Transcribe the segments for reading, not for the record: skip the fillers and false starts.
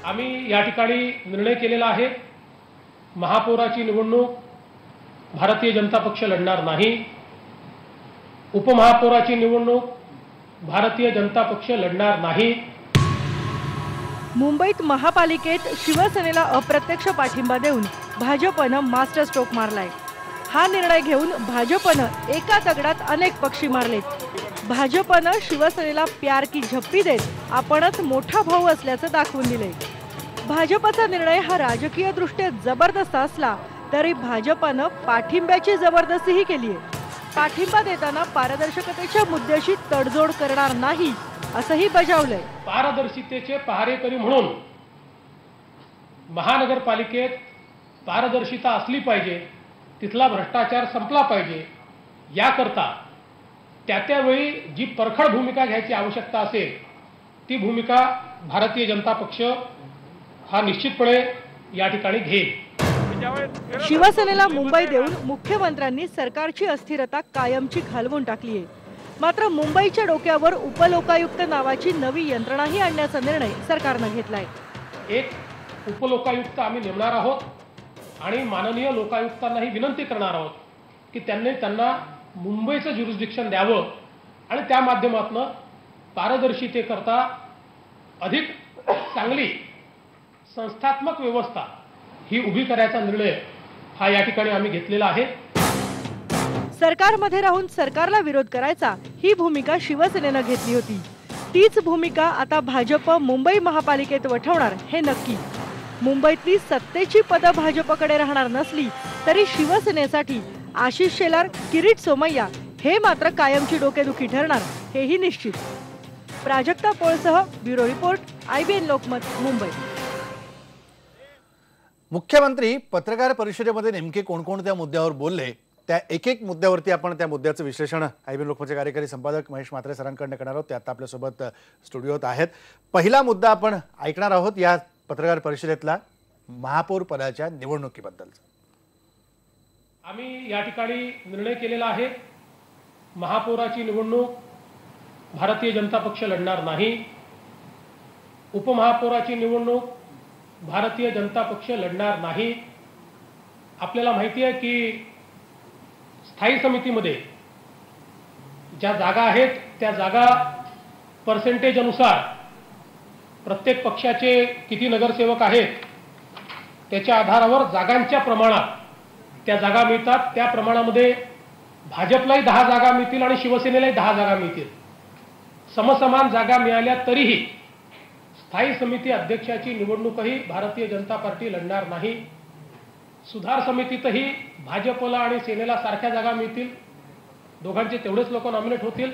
आम्ही या ठिकाणी निर्णय केलेला आहे, महापौराची निवडणूक भारतीय जनता पक्ष लढणार नाही। उपमहापौराची निवडणूक भारतीय जनता पक्ष लढणार नाही। मुंबईत महापालिकेत शिवसेनेला अप्रत्यक्ष पाठिंबा देऊन भाजपनं मास्टर स्ट्रोक मारलाय। हा निर्णय घेऊन भाजपनं एका दगडात अनेक पक्षी मारलेत। भाजपनं शिवसेनेला प्यार की झप्पी देत आपणच मोठा भाऊ असल्याचं दाखवून दिले। भाजपचा निर्णय हा राजकीय दृष्ट्या जबरदस्त असला तरी भाजपनं पाठिंब्याची जबरदस्तीही केली आहे। पाठिंबा देताना पारदर्शकतेच्या मुद्द्याशी तडजोड करणार नाही असंही बजावलंय। पारदर्शितेचे पहारेकरी म्हणून महानगरपालिकेत पारदर्शिता असली पाहिजे, तिथला भ्रष्टाचार संपला पाहिजे। याकरता त्यावेळी जी परखड भूमिका घ्यायची आवश्यकता असेल ती भूमिका भारतीय जनता पक्ष हा निश्चितपणे या ठिकाणी घेईल। शिवसेनेला मुंबई देऊन मुख्यमंत्र्यांनी सरकारची अस्थिरता कायमची घालवून टाकली आहे। मात्र मुंबईच्या डोक्यावर उपलोकायुक्त नावाची नवी यंत्रणाही आणण्याचा निर्णय सरकारनं घेतलाय। एक उपलोकायुक्त आम्ही नेमणार आहोत आणि माननीय लोकायुक्तांनाही विनंती करणार आहोत की त्यांना मुंबईचं ज्युरिस्डिक्शन द्यावं आणि त्या माध्यमातून पारदर्शितेकरता अधिक चांगली संस्थात्मक व्यवस्था ही उभी करायचा निर्णय हा या ठिकाणी आम्ही घेतलेला आहे। सरकारमध्ये राहून सरकारला विरोध करायचा ही भूमिका शिवसेनेनं घेतली होती। तीच भूमिका आता भाजप मुंबई महापालिकेत वठवणार हे नक्की। मुंबईतली सत्तेची पदं भाजपकडे राहणार नसली तरी शिवसेनेसाठी आशिष शेलार, किरीट सोमय्या हे मात्र कायमची डोकेदुखी ठरणार हेही निश्चित। प्राजक्ता पोळसह bureau report, IBN Lokmat, Mumbai. मुख्यमंत्री पत्रकार परिषदेमध्ये नेमके कोणकोणत्या मुद्द्यावर बोलले त्या एक मुद्द्यावरती आपण त्या मुद्द्याचं विश्लेषण IBN लोकमतचे कार्यकारी संपादक महेश म्हात्रे सरांकडून करणार आहोत। ते आता आपल्यासोबत स्टुडिओत आहेत। पहिला मुद्दा आपण ऐकणार आहोत या पत्रकार परिषदेतला महापौर पदाच्या निवडणुकीबद्दलचा। आम्ही या ठिकाणी निर्णय केलेला आहे, महापौराची निवडणूक भारतीय जनता पक्ष लढणार नाही। उपमहापौराची निवडणूक भारतीय जनता पक्ष लढणार नाही। आपल्याला माहिती आहे की स्थायी समितीमध्ये ज्या जागा आहेत त्या जागा पर्सेंटेज अनुसार प्रत्येक पक्षाचे किती नगरसेवक आहेत त्याच्या आधारावर जागांच्या प्रमाणात त्या जागा मिळतात। त्या प्रमाणामध्ये भाजपलाही 10 जागा मिळतील आणि शिवसेनेलाही 10 जागा मिळतील। समसमान जागा मिळाल्या तरीही स्थायी समिती अध्यक्षाची निवडणूकही भारतीय जनता पार्टी लढणार नाही। सुधार समितीतही भाजपला आणि सेनेला सारख्या जागा मिळतील, दोघांचे तेवढेच लोक नॉमिनेट होतील।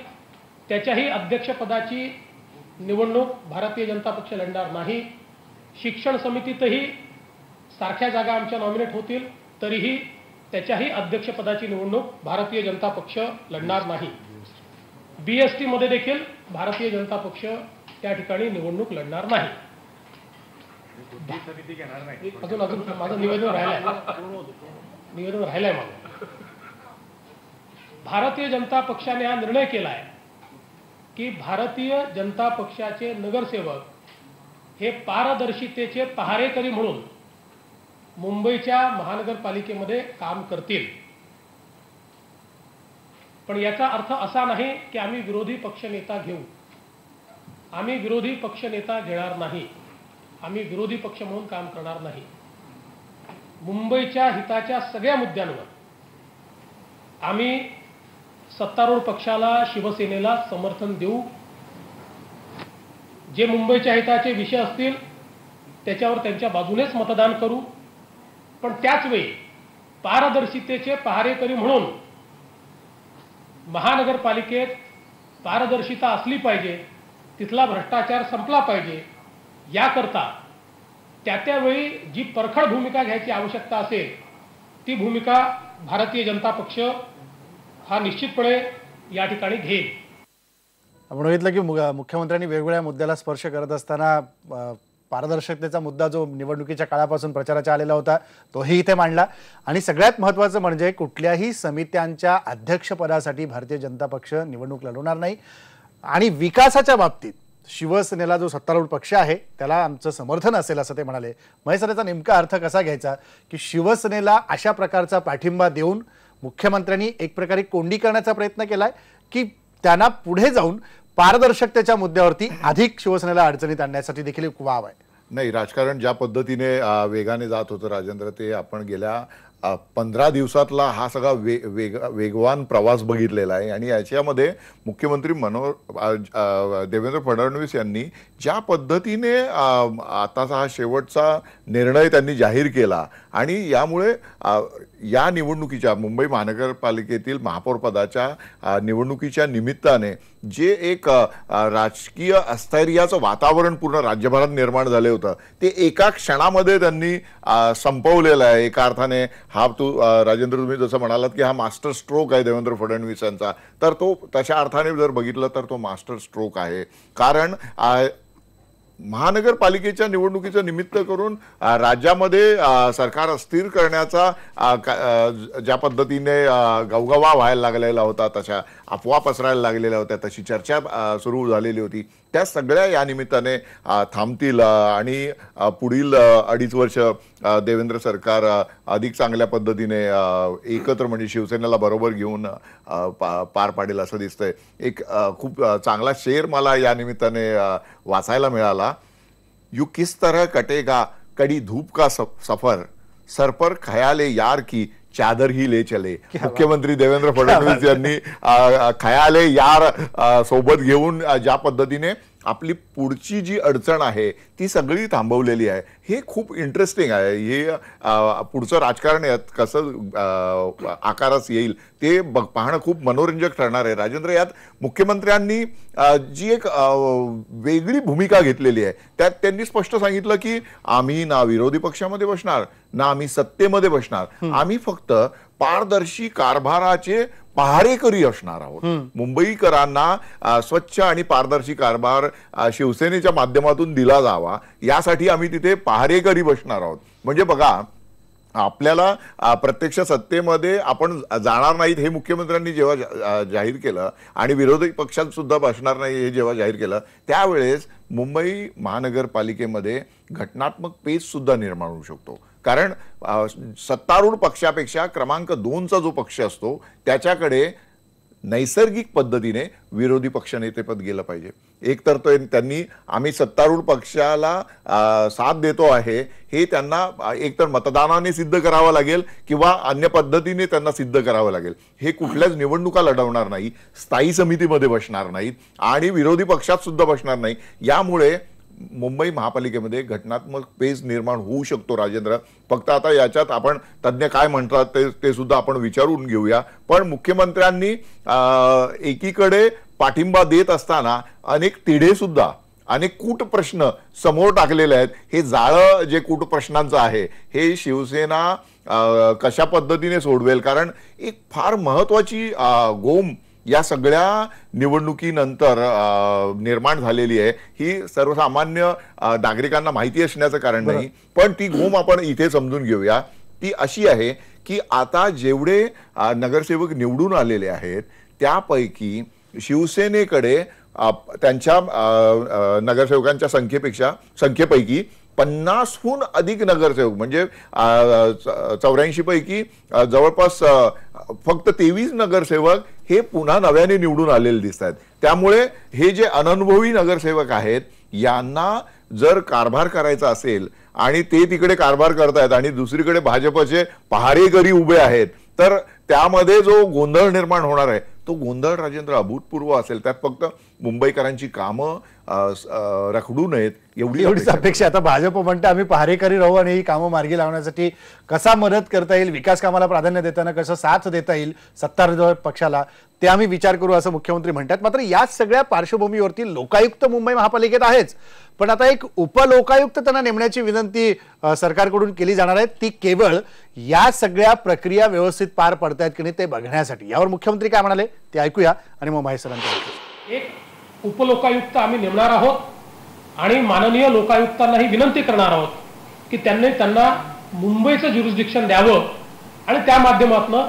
त्याच्याही अध्यक्षपदाची निवडणूक भारतीय जनता पक्ष लढणार नाही। शिक्षण समितीतही सारख्या जागा आमच्या नॉमिनेट होतील, तरीही त्याच्याही अध्यक्षपदाची निवडणूक भारतीय जनता पक्ष लढणार नाही। BST मध्ये देखील भारतीय जनता पक्ष त्या ठिकाणी निवडणूक लढणार नाही। अजून माझं निवेदन राहिलंय माझं। भारतीय जनता पक्षाने हा निर्णय केलाय की भारतीय जनता पक्षाचे नगरसेवक हे पारदर्शितेचे पहारेकरी म्हणून मुंबईच्या महानगरपालिकेमध्ये काम करतील। पण याचा अर्थ असा नाही की आम्ही विरोधी पक्षनेता घेऊ। आम्ही विरोधी पक्षनेता घेणार नाही। आम्ही विरोधी पक्ष म्हणून काम करणार नाही। मुंबईच्या हिताच्या सगळ्या मुद्द्यांवर आम्ही सत्तारूढ पक्षाला, शिवसेनेला समर्थन देऊ। जे मुंबईच्या हिताचे विषय असतील त्याच्यावर त्यांच्या बाजूनेच मतदान करू। पण त्याच वेळी पारदर्शितेचे पहारेकरी म्हणून महानगरपालिकेत पारदर्शिता असली पाहिजे, तिथला भ्रष्टाचार संपला पाहिजे। याकरता त्यावेळी जी परखड भूमिका घ्यायची आवश्यकता असेल ती भूमिका भारतीय जनता पक्ष हा निश्चितपणे या ठिकाणी घेईल। आपण बघितलं की मुख्यमंत्र्यांनी वेगवेगळ्या मुद्द्याला स्पर्श करत असताना पारदर्शकतेचा मुद्दा जो निवडणुकीच्या काळापासून प्रचाराचा आलेला होता तोही इथे मांडला। आणि सगळ्यात महत्त्वाचं म्हणजे कुठल्याही समित्यांच्या अध्यक्षपदासाठी भारतीय जनता पक्ष निवडणूक लढवणार नाही। आणि विकासाच्या बाबतीत शिवसेनेला जो सत्तारूढ पक्ष आहे त्याला आमचं समर्थन असेल असं ते म्हणाले. महेश सर, याचा नेमका अर्थ कसा घ्यायचा की शिवसेनेला अशा प्रकारचा पाठिंबा देऊन मुख्यमंत्र्यांनी एक प्रकारे कोंडी करण्याचा प्रयत्न केलाय की त्यांना पुढे जाऊन पारदर्शकतेच्या मुद्द्यावरती अधिक शिवसेनेला अडचणीत आणण्यासाठी देखील एक वाव आहे? नाही, राजकारण ज्या पद्धतीने वेगाने जात होतं राजेंद्र, ते आपण गेल्या 15 दिवसातला हा सगळा वेगवान प्रवास बघितलेला आहे. आणि याच्यामध्ये मुख्यमंत्री देवेंद्र फडणवीस यांनी ज्या पद्धतीने आताचा हा शेवटचा निर्णय त्यांनी जाहीर केला आणि यामुळे या निवडणुकीच्या मुंबई महानगरपालिकेतील महापौर पदाच्या निवडणुकीच्या निमित्ताने जे एक राजकीय अस्थैर्याचं वातावरण पूर्ण राज्यभरात निर्माण झाले होतं ते एका क्षणामध्ये त्यांनी संपवलेलं आहे. एका अर्थाने हा राजेंद्र, तुम्ही जसं म्हणालात की हा मास्टर स्ट्रोक आहे देवेंद्र फडणवीस यांचा, तर तो तशा अर्थाने जर बघितलं तर तो मास्टर स्ट्रोक आहे. कारण महानगरपालिकेच्या निवडणुकीचं निमित्त करून राज्यामध्ये सरकार अस्थिर करण्याचा ज्या पद्धतीने गवगवा व्हायला लागलेला होता, तशा अफवा पसरायला लागलेल्या होत्या, तशी चर्चा सुरू झालेली होती, त्या सगळ्या या निमित्ताने थांबतील आणि पुढील 2.5 वर्ष देवेंद्र सरकार अधिक चांगल्या पद्धतीने एकत्र म्हणजे शिवसेनेला बरोबर घेऊन पार पाडेल असं दिसतंय. एक खूप चांगला शेर मला या निमित्ताने वाचायला मिळाला. यू किस तरह कटेगा कड़ी धूप का सफर, सर पर खयाले यार की चादर ही ले चले. मुख्यमंत्री देवेंद्र फडणवीस यांनी खयाले यार सोबत घेऊन ज्या पद्धतीने आपली पुढची जी अडचण आहे ती सगळी थांबवलेली आहे. हे खूप इंटरेस्टिंग आहे. हे पुढचं राजकारण यात कसं आकारास येईल ते पाहणं खूप मनोरंजक ठरणार आहे. राजेंद्र, यात मुख्यमंत्र्यांनी जी एक वेगळी भूमिका घेतलेली आहे त्यात त्यांनी स्पष्ट सांगितलं की आम्ही ना विरोधी पक्षामध्ये बसणार ना आम्ही सत्तेमध्ये बसणार, आम्ही फक्त पारदर्शी कारभाराचे पहारेकरी असणार आहोत. मुंबईकरांना स्वच्छ आणि पारदर्शी कारभार शिवसेनेच्या माध्यमातून दिला जावा यासाठी आम्ही तिथे पहारेकरी बसणार आहोत. म्हणजे बघा, आपल्याला प्रत्यक्ष सत्तेमध्ये आपण जाणार नाहीत हे मुख्यमंत्र्यांनी जेव्हा जाहीर केलं आणि विरोधी पक्षात सुद्धा बसणार नाही हे जेव्हा जाहीर केलं त्यावेळेस मुंबई महानगरपालिकेमध्ये घटनात्मक पेच सुद्धा निर्माण होऊ शकतो. कारण सत्तारूढ पक्षापेक्षा क्रमांक 2चा जो पक्ष असतो त्याच्याकडे नैसर्गिक पद्धतीने विरोधी पक्षनेतेपद गेलं पाहिजे. एक तर त्यांनी आम्ही सत्तारूढ पक्षाला साथ देतो आहे हे त्यांना एकतर मतदानाने सिद्ध करावं लागेल किंवा अन्य पद्धतीने त्यांना सिद्ध करावं लागेल. हे कुठल्याच निवडणुका लढवणार नाही, स्थायी समितीमध्ये बसणार नाहीत आणि विरोधी पक्षात सुद्धा बसणार नाही. यामुळे मुंबई महापालिकेमध्ये घटनात्मक पेच निर्माण होऊ शकतो. राजेंद्र, फक्त आता याच्यात आपण तज्ञ काय म्हणतात ते सुद्धा आपण विचारून घेऊया. पण मुख्यमंत्र्यांनी एकीकडे पाठिंबा देत असताना अनेक तिढे सुद्धा, अनेक कूट प्रश्न समोर टाकलेले आहेत. हे जाळं जे कूट प्रश्नांचं आहे हे शिवसेना कशा पद्धतीने सोडवेल, कारण एक फार महत्वाची गोम या सगळ्या निवडणुकीनंतर निर्माण झालेली आहे. ही सर्वसामान्य नागरिकांना माहिती असण्याचं कारण नाही, पण ती गोम आपण इथे समजून घेऊया. ती अशी आहे की आता जेवढे नगरसेवक निवडून आलेले आहेत त्यापैकी शिवसेनेकडे त्यांच्या नगरसेवकांच्या संख्येपैकी 50हून अधिक नगरसेवक म्हणजे 84 पैकी जवळपास फक्त 23 नगरसेवक हे पुन्हा नव्याने निवडून आलेले दिसत आहेत. त्यामुळे हे जे अननुभवी नगरसेवक आहेत यांना जर कारभार करायचा असेल आणि ते तिकडे कारभार करतायत आणि दुसरीकडे भाजपचे पहारेकरी उभे आहेत तर त्यामध्ये जो गोंधळ निर्माण होणार आहे तो गोंधळ राजेंद्र अभूतपूर्व असेल. त्यात फक्त मुंबईकरांची कामं रखडू नयेत एवढीच अपेक्षा. आता भाजप म्हणते आम्ही पहारेकरी राहू आणि ही कामं मार्गी लावण्यासाठी कसा मदत करता येईल, विकास कामाला प्राधान्य देताना कसं साथ देता येईल सत्तारूढ पक्षाला ते आम्ही विचार करू असं मुख्यमंत्री म्हणतात. मात्र या सगळ्या पार्श्वभूमीवरती लोकायुक्त मुंबई महापालिकेत आहेच, पण आता एक उपलोकायुक्त त्यांना नेमण्याची विनंती सरकारकडून केली जाणार आहे. ती केवळ या सगळ्या प्रक्रिया व्यवस्थित पार पडतायत की नाही ते बघण्यासाठी. यावर मुख्यमंत्री काय म्हणाले ते ऐकूया आणि मग महेश सरांकडे. एक उपलोकायुक्त आम्ही नेमणार आहोत आणि माननीय लोकायुक्तांनाही विनंती करणार आहोत की त्यांना मुंबईचं ज्युरिस्डिक्शन द्यावं आणि त्या माध्यमातून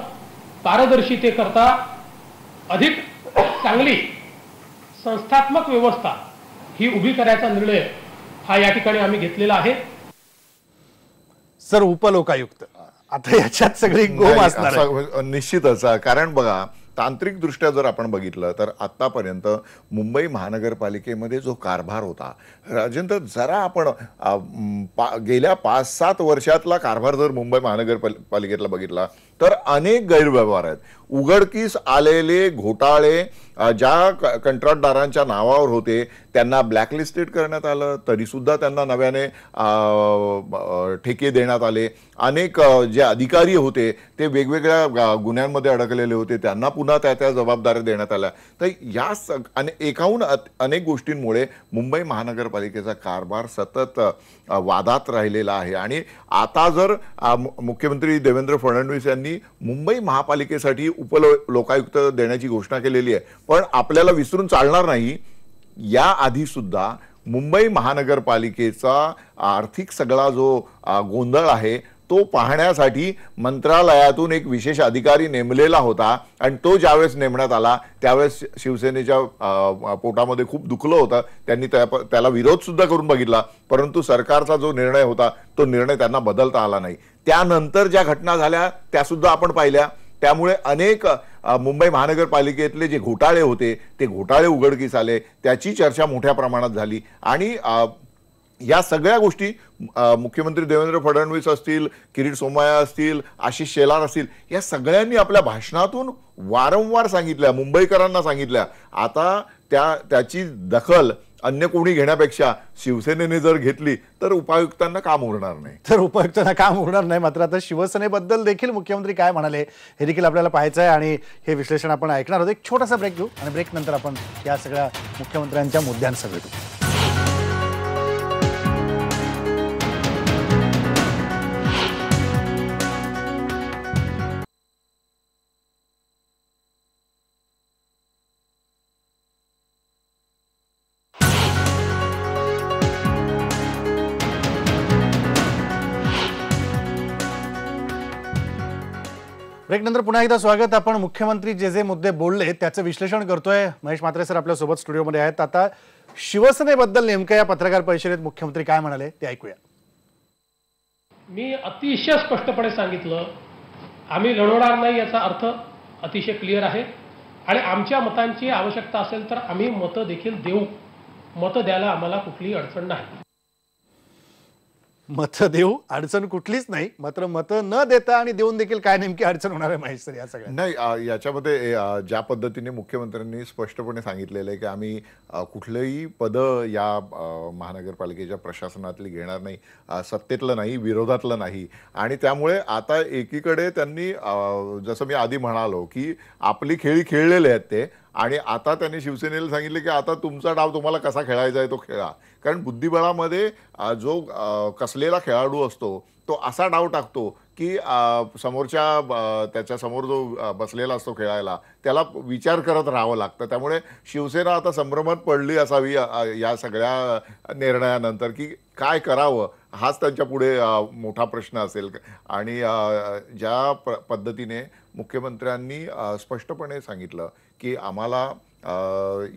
पारदर्शितेकरता अधिक चांगली संस्थात्मक व्यवस्था ही उभी करायचा निर्णय हा या ठिकाणी आम्ही घेतलेला आहे. सर, उपलोकायुक्त आता याच्यात सगळी गोम असणार आहे. निश्चितच. कारण बघा, तांत्रिक दृष्ट्या जर आपण बघितलं तर आतापर्यंत मुंबई महानगरपालिकेमध्ये जो कारभार होता, राजेंद्र, जरा आपण गेल्या 5-7 वर्षातला कारभार जर मुंबई महानगरपालिकेतला बघितला तर अनेक गैरव्यवहार आहेत. उघडकीस आलेले घोटाळे ज्या कंत्राटदारांच्या नावावर होते त्यांना ब्लॅकलिस्टेड करण्यात आलं, तरी सुद्धा त्यांना नव्याने ठेके देण्यात आले. अनेक जे अधिकारी होते ते वेगवेगळ्या गुन्ह्यांमध्ये अडकलेले होते, त्यांना पुन्हा त्या जबाबदाऱ्या देण्यात आल्या. तर या एकाहून अनेक गोष्टींमुळे मुंबई महानगरपालिकेचा कारभार सतत वादात राहिलेला आहे. आणि आता जर मुख्यमंत्री देवेंद्र फडणवीस यांनी मुंबई महापालिकेसाठी उपलोकायुक्त देण्याची घोषणा केलेली आहे, पण आपल्याला विसरून चालणार नाही, याआधी सुद्धा मुंबई महानगरपालिकेचा आर्थिक सगळा जो गोंधळ आहे तो पाहण्यासाठी मंत्रालयातून एक विशेष अधिकारी नेमलेला होता. आणि तो ज्यावेळेस नेमण्यात आला त्यावेळेस शिवसेनेच्या पोटामध्ये खूप दुखलं होतं. त्यांनी त्याला विरोध सुद्धा करून बघितला, परंतु सरकारचा जो निर्णय होता तो निर्णय त्यांना बदलता आला नाही. त्यानंतर ज्या घटना झाल्या त्या सुद्धा आपण पाहिल्या. त्यामुळे अनेक मुंबई महानगरपालिकेतले जे घोटाळे होते ते घोटाळे उघडकीस आले, त्याची चर्चा मोठ्या प्रमाणात झाली. आणि या सगळ्या गोष्टी मुख्यमंत्री देवेंद्र फडणवीस असतील, किरीट सोमय्या असतील, आशिष शेलार असतील, या सगळ्यांनी आपल्या भाषणातून वारंवार सांगितल्या, मुंबईकरांना सांगितल्या. आता त्याची दखल अन्य कोणी घेण्यापेक्षा शिवसेनेने जर घेतली तर उपायुक्तांना काम उरणार नाही. मात्र आता शिवसेनेबद्दल देखील मुख्यमंत्री काय म्हणाले हे देखील आपल्याला पाहायचं आहे आणि हे विश्लेषण आपण ऐकणार आहोत. एक छोटासा ब्रेक घेऊ आणि ब्रेक नंतर आपण या सगळ्या मुख्यमंत्र्यांच्या मुद्द्यांसह भेटू. ब्रेक नंतर पुन्हा एकदा स्वागत. आपण मुख्यमंत्री जे मुद्दे बोलले त्याचं विश्लेषण करतोय. महेश म्हात्रे सर आपल्या सोबत स्टुडिओमध्ये आहेत. आता शिवसेनेबद्दल नेमकं या पत्रकार परिषदेत मुख्यमंत्री काय म्हणाले ते ऐकूया. मी अतिशय स्पष्टपणे सांगितलं, आम्ही लढवणार नाही याचा अर्थ अतिशय क्लिअर आहे. आणि आमच्या मतांची आवश्यकता असेल तर आम्ही मतं देखील देऊ. मतं द्यायला आम्हाला कुठलीही अडचण नाही. मतं देऊ, अडचण कुठलीच नाही. मात्र मतं न देता आणि देऊन देखील काय नेमकी अडचण होणार आहे महेश सर या सगळ्या? नाही, याच्यामध्ये ज्या पद्धतीने मुख्यमंत्र्यांनी स्पष्टपणे सांगितलेलं आहे की आम्ही कुठलंही पद या महानगरपालिकेच्या प्रशासनातली घेणार नाही, सत्तेतलं नाही, विरोधातलं नाही. आणि त्यामुळे आता एकीकडे त्यांनी जसं मी आधी म्हणालो की आपली खेळी खेळलेले आहेत ते, आणि आता त्यांनी शिवसेनेला सांगितले की आता तुमचा डाव तुम्हाला कसा खेळायचा आहे तो खेळा. कारण बुद्धिबळामध्ये जो कसलेला खेळाडू असतो तो असा डाव टाकतो की त्याच्या समोर जो बसलेला असतो खेळायला त्याला विचार करत राहावं लागतं. त्यामुळे शिवसेना आता संभ्रमात पडली असावी या सगळ्या निर्णयानंतर की काय करावं हाच त्यांच्या पुढे मोठा प्रश्न असेल. आणि ज्या पद्धतीने मुख्यमंत्र्यांनी स्पष्टपणे सांगितलं की आम्हाला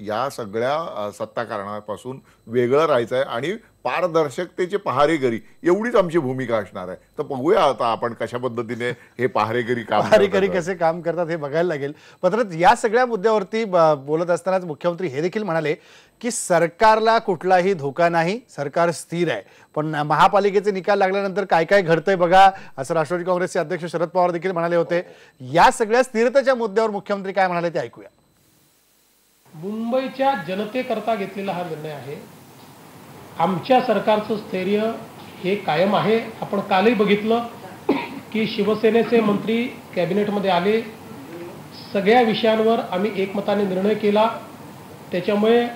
या सगळ्या सत्ताकारणापासून वेगळं राहायचं आहे आणि पारदर्शकतेचे पहारेकरी एवढीच आमची भूमिका असणार आहे. तर बघूया आता आपण कशा पद्धतीने हे पहारेकरी कसे काम करतात हे बघायला लागेल. मात्र या सगळ्या मुद्द्यावरती बोलत असतानाच मुख्यमंत्री हे देखील म्हणाले की सरकारला कुठलाही धोका नाही, सरकार स्थिर आहे. पण महापालिकेचे निकाल लागल्यानंतर काय काय घडतंय बघा, असं राष्ट्रवादी काँग्रेसचे अध्यक्ष शरद पवार देखील म्हणाले होते. या सगळ्या स्थिरतेच्या मुद्द्यावर मुख्यमंत्री काय म्हणाले ते ऐकूया. मुंबईच्या जनतेकरता घेतलेला हा निर्णय आहे. आमच्या सरकारचं स्थैर्य हे कायम आहे. आपण कालही बघितलं की शिवसेनेचे मंत्री कॅबिनेटमध्ये आले, सगळ्या विषयांवर आम्ही एकमताने निर्णय केला. त्याच्यामुळे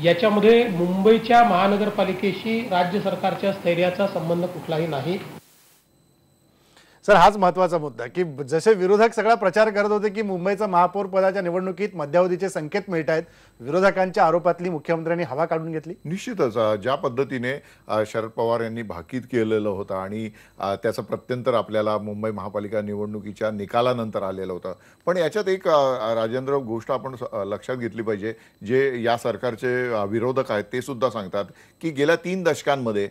याच्यामध्ये मुंबईच्या महानगरपालिकेशी राज्य सरकारच्या स्थैर्याचा संबंध कुठलाही नाही. सर हाच महत्वाचा मुद्दा की जसे विरोधक सगळा प्रचार करत होते की मुंबईचा महापौर पदाच्या निवडणुकीत मध्यावधीचे संकेत मिळत आहेत, विरोधकांच्या आरोपातली मुख्यमंत्र्यांनी हवा काढून घेतली. निश्चितच ज्या पद्धतीने शरद पवार यांनी भाकीत केलेलं होतं आणि त्याचं प्रत्यंतर आपल्याला मुंबई महापालिका निवडणुकीच्या निकालानंतर आलेलं होतं. पण याच्यात एक राजेंद्र गोष्ट आपण लक्षात घेतली पाहिजे, जे या सरकारचे विरोधक आहेत ते सुद्धा सांगतात की गेल्या 3 दशकांमध्ये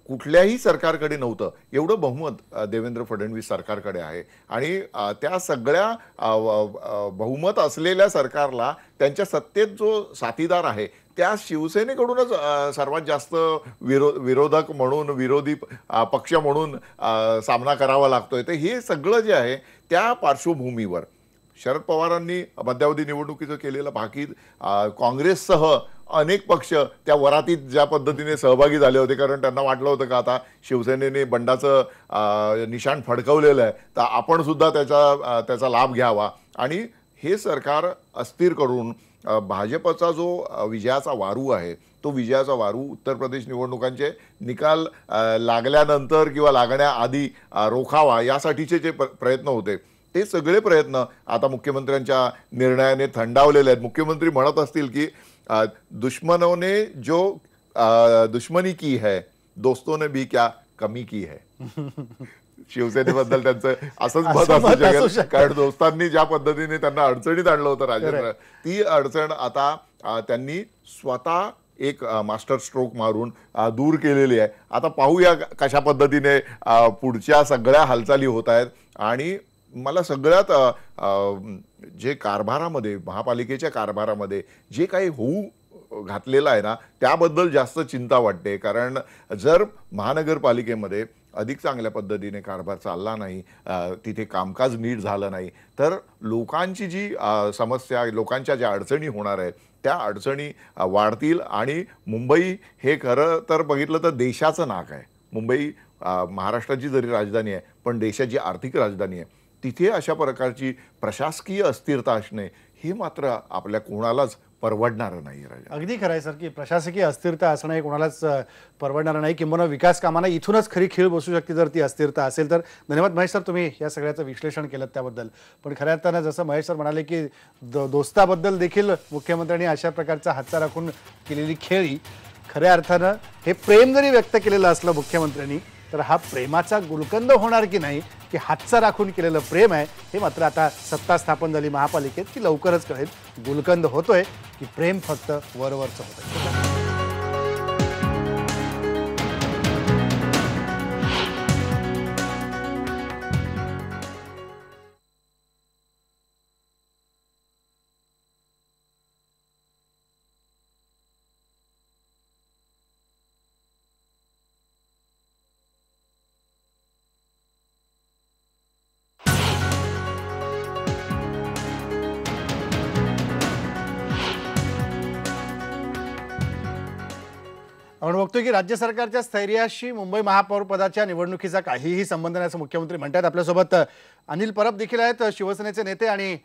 कुठल्याही सरकारकडे नव्हतं एवढं बहुमत देवेंद्र फडणवीस सरकारकडे आहे. आणि त्या सगळ्या बहुमत असलेल्या सरकारला त्यांच्या सत्तेत जो साथीदार आहे त्या शिवसेनेकडूनच सर्वात जास्त विरोधक म्हणून, विरोधी पक्ष म्हणून सामना करावा लागतोय. तर हे सगळं जे आहे त्या पार्श्वभूमीवर शरद पवारांनी मध्यावधी निवडणुकीचं केलेलं भाकीत, काँग्रेससह अनेक पक्ष त्या वरातीत ज्या पद्धतीने सहभागी झाले होते, कारण त्यांना वाटलं होतं का आता शिवसेनेने बंडाचं निशाण फडकवलेलं आहे तर आपण सुद्धा त्याचा लाभ घ्यावा. आणि हे सरकार अस्थिर करून भाजपचा जो विजयाचा वारू आहे तो विजयाचा वारू उत्तर प्रदेश निवडणुकांचे निकाल लागल्यानंतर किंवा लागण्याआधी रोखावा यासाठीचे जे प्रयत्न होते ते सगळे प्रयत्न आता मुख्यमंत्र्यांच्या निर्णयाने थंडावलेले आहेत. मुख्यमंत्री म्हणत असतील की दुश्मनों ने जो दुश्मनी की है दोस्तों ने भी क्या कमी की है. शिवसेनेबद्दल त्यांचं असंच मत असू शकेल, कारण दोस्तांनी ज्या पद्धतीने त्यांना अडचणीत आणलं होतं राजेंद्र, ती अडचण आता त्यांनी स्वतः एक मास्टर स्ट्रोक मारून दूर केलेली आहे. आता पाहूया कशा पद्धतीने पुढच्या सगळ्या हालचाली होत आहेत. आणि मला सगळ्यात जे कारभारामध्ये, महापालिकेच्या कारभारामध्ये जे काही होऊ घातलेलं आहे ना त्याबद्दल जास्त चिंता वाटते. कारण जर महानगरपालिकेमध्ये अधिक चांगल्या पद्धतीने कारभार चालला नाही, तिथे कामकाज नीट झालं नाही तर लोकांची जी समस्या, लोकांच्या ज्या अडचणी होणार आहेत त्या अडचणी वाढतील. आणि मुंबई हे खरं तर बघितलं तर देशाचं नाक आहे. मुंबई महाराष्ट्राची जरी राजधानी आहे पण देशाची आर्थिक राजधानी आहे. तिथे अशा प्रकारची प्रशासकीय अस्थिरता असणे हे मात्र आपल्या कोणालाच परवडणारं नाही. राजा अगदी खरं आहे सर की प्रशासकीय अस्थिरता असणं हे कोणालाच परवडणार नाही, किंवा विकास कामांना इथूनच खरी खीळ बसू शकते जर ती अस्थिरता असेल तर. धन्यवाद महेश सर, तुम्ही या सगळ्याचं विश्लेषण केलं त्याबद्दल. पण खऱ्या अर्थानं जसं महेश सर म्हणाले की दोस्ताबद्दल देखील मुख्यमंत्र्यांनी अशा प्रकारचा हातचा राखून केलेली खेळी, खऱ्या अर्थानं हे प्रेम जरी व्यक्त केलेलं असलं मुख्यमंत्र्यांनी तर हा प्रेमाचा गुलकंद होणार की नाही, की हातचा राखून केलेलं प्रेम आहे हे मात्र आता सत्ता स्थापन झाली महापालिकेत की लवकरच कळेल. गुलकंद होतोय की प्रेम फक्त वरवरचं होतंय. आपण बघतोय की राज्य सरकारच्या स्थैर्याशी मुंबई महापौर पदाच्या निवडणुकीचा काहीही संबंध नाही असं मुख्यमंत्री म्हणतात. आपल्यासोबत अनिल परब देखील आहेत, शिवसेनेचे नेते, आणि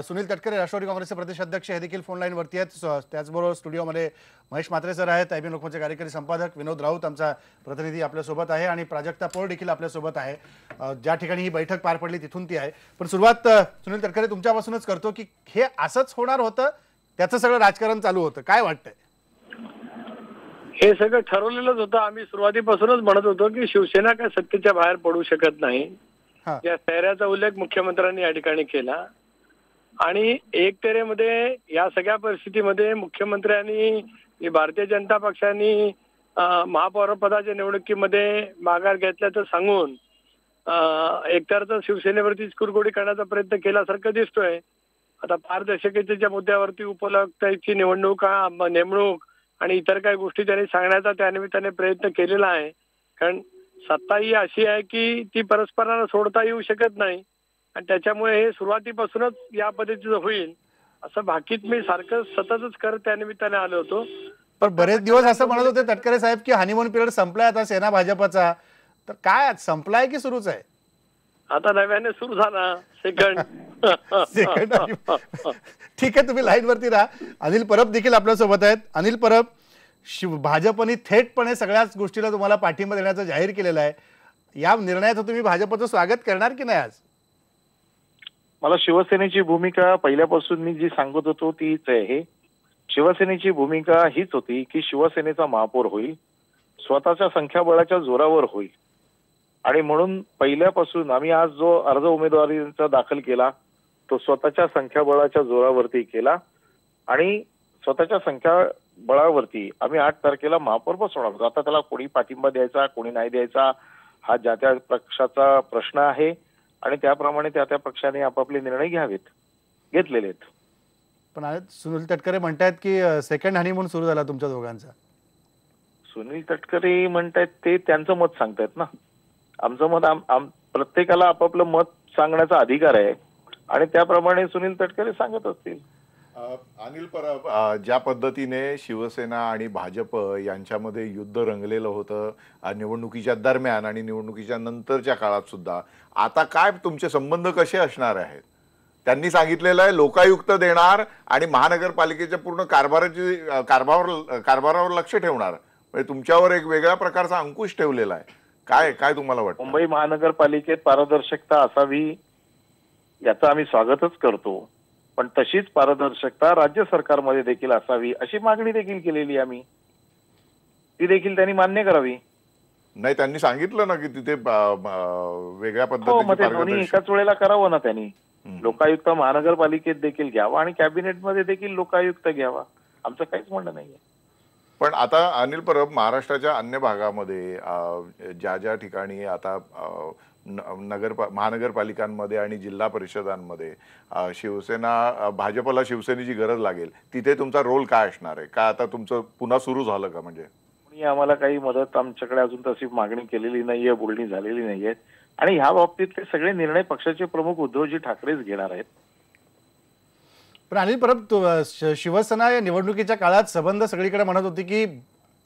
सुनील तटकरे राष्ट्रवादी काँग्रेसचे प्रदेश अध्यक्ष हे देखील फोन लाईनवरती आहेत. त्याचबरोबर स्टुडिओमध्ये महेश म्हात्रे सर आहेत, आयबीएन लोकमतचे कार्यकारी संपादक विनोद राऊत आमचा प्रतिनिधी आपल्यासोबत आहे, आणि प्राजक्ता पौळ देखील आपल्यासोबत आहे. ज्या ठिकाणी ही बैठक पार पडली तिथून ती आहे. पण सुरुवात सुनील तटकरे तुमच्यापासूनच करतो की हे असंच होणार होतं, त्याचं सगळं राजकारण चालू होतं, काय वाटतंय? हे सगळं ठरवलेलंच होतं. आम्ही सुरुवातीपासूनच म्हणत होतो की शिवसेना काय सत्तेच्या बाहेर पडू शकत नाही. या स्थैर्याचा उल्लेख मुख्यमंत्र्यांनी या ठिकाणी केला. आणि एकतेरेमध्ये या सगळ्या परिस्थितीमध्ये मुख्यमंत्र्यांनी, भारतीय जनता पक्षाने महापौर पदाच्या निवडणुकीमध्ये माघार घेतल्याचं सांगून एकतर्फे शिवसेनेवरतीच कुरघोडी करण्याचा प्रयत्न केल्यासारखं दिसतोय. आता पारदर्शकतेच्या मुद्द्यावरती उपयुक्ताची निवडणूक, नेमणूक आणि इतर काही गोष्टी त्यांनी सांगण्याचा त्यानिमित्ताने प्रयत्न केलेला आहे. कारण सत्ता ही अशी आहे की ती परस्परांना सोडता येऊ शकत नाही, आणि त्याच्यामुळे हे सुरुवातीपासूनच या पद्धतीचं होईल असं भाकीत मी सारखं सततच करत त्यानिमित्ताने आलो होतो. पण बरेच दिवस असं म्हणत होते तटकरे साहेब की हनीमून पिरियड संपलाय आता सेना भाजपचा, तर काय संपलाय की सुरूच आहे? आता नव्याने सुरू झाला सेकंड. ठीक आहे, तुम्ही लाईन वरती राहा. अनिल परब देखील आपल्यासोबत आहेत. अनिल परब, भाजपने थेटपणे सगळ्याच गोष्टीला तुम्हाला पाठिंबा देण्याचं जाहीर केलेलं आहे. या निर्णयाचं तुम्ही भाजपचं स्वागत करणार की नाही आज? मला शिवसेनेची भूमिका पहिल्यापासून मी जी सांगत होतो तीच आहे. शिवसेनेची भूमिका हीच होती की शिवसेनेचा महापौर होईल, स्वतःच्या संख्याबळाच्या जोरावर होईल. आणि म्हणून पहिल्यापासून आम्ही आज जो अर्ज उमेदवारीचा दाखल केला तो स्वतःच्या संख्याबळाच्या जोरावरती केला आणि स्वतःच्या संख्याबळावरती आम्ही 8 तारखेला महापौर बसवणार होतो. आता त्याला कोणी पाठिंबा द्यायचा कोणी नाही द्यायचा हा ज्या त्या पक्षाचा प्रश्न आहे आणि त्याप्रमाणे त्या त्या पक्षाने आपापले निर्णय घेतलेले आहेत. पण सुनील तटकरे म्हणतात की सेकंड हनीमून सुरू झाला तुमच्या दोघांचा. सुनील तटकरे म्हणतायत ते त्यांचं मत सांगतायत ना. आमचं मत प्रत्येकाला आपापलं मत सांगण्याचा अधिकार आहे आणि त्याप्रमाणे सुनील तटकरे सांगत असतील. अनिल परब, ज्या पद्धतीने शिवसेना आणि भाजप यांच्यामध्ये युद्ध रंगलेलं होतं निवडणुकीच्या दरम्यान आणि निवडणुकीच्या नंतरच्या काळात सुद्धा, आता काय तुमचे संबंध कसे असणार आहेत? त्यांनी सांगितलेलं आहे लोकायुक्त देणार आणि महानगरपालिकेच्या पूर्ण कारभारावर लक्ष ठेवणार, म्हणजे तुमच्यावर एक वेगळ्या प्रकारचा अंकुश ठेवलेला आहे. काय तुम्हाला वाटतं? मुंबई महानगरपालिकेत पारदर्शकता असावी याचं आम्ही स्वागतच करतो, पण तशीच पारदर्शकता राज्य सरकारमध्ये देखील असावी अशी मागणी देखील केलेली आम्ही. ती देखील त्यांनी मान्य करावी. नाही, त्यांनी सांगितलं ना की तिथे वेगळ्या मग ते दोन्ही पद्धतीने एकाच वेळेला करावं ना. त्यांनी लोकायुक्त महानगरपालिकेत देखील घ्यावा आणि कॅबिनेटमध्ये देखील लोकायुक्त घ्यावा. आमचं काहीच म्हणणं नाहीये. पण आता अनिल परब, महाराष्ट्राच्या अन्य भागामध्ये ज्या ठिकाणी आता महानगरपालिकांमध्ये आणि जिल्हा परिषदांमध्ये भाजपला शिवसेनेची गरज लागेल, तिथे तुमचा रोल काय असणार आहे? काय आता तुमचं पुन्हा सुरू झालं का? म्हणजे कोणी आम्हाला काही मदत आमच्याकडे अजून तशी मागणी केलेली नाहीये, बोलणी झालेली नाहीये आणि ह्या बाबतीतले सगळे निर्णय पक्षाचे प्रमुख उद्धवजी ठाकरेच घेणार आहेत. पण अनिल परब, शिवसेना या निवडणुकीच्या काळात संबंध सगळीकडे म्हणत होती की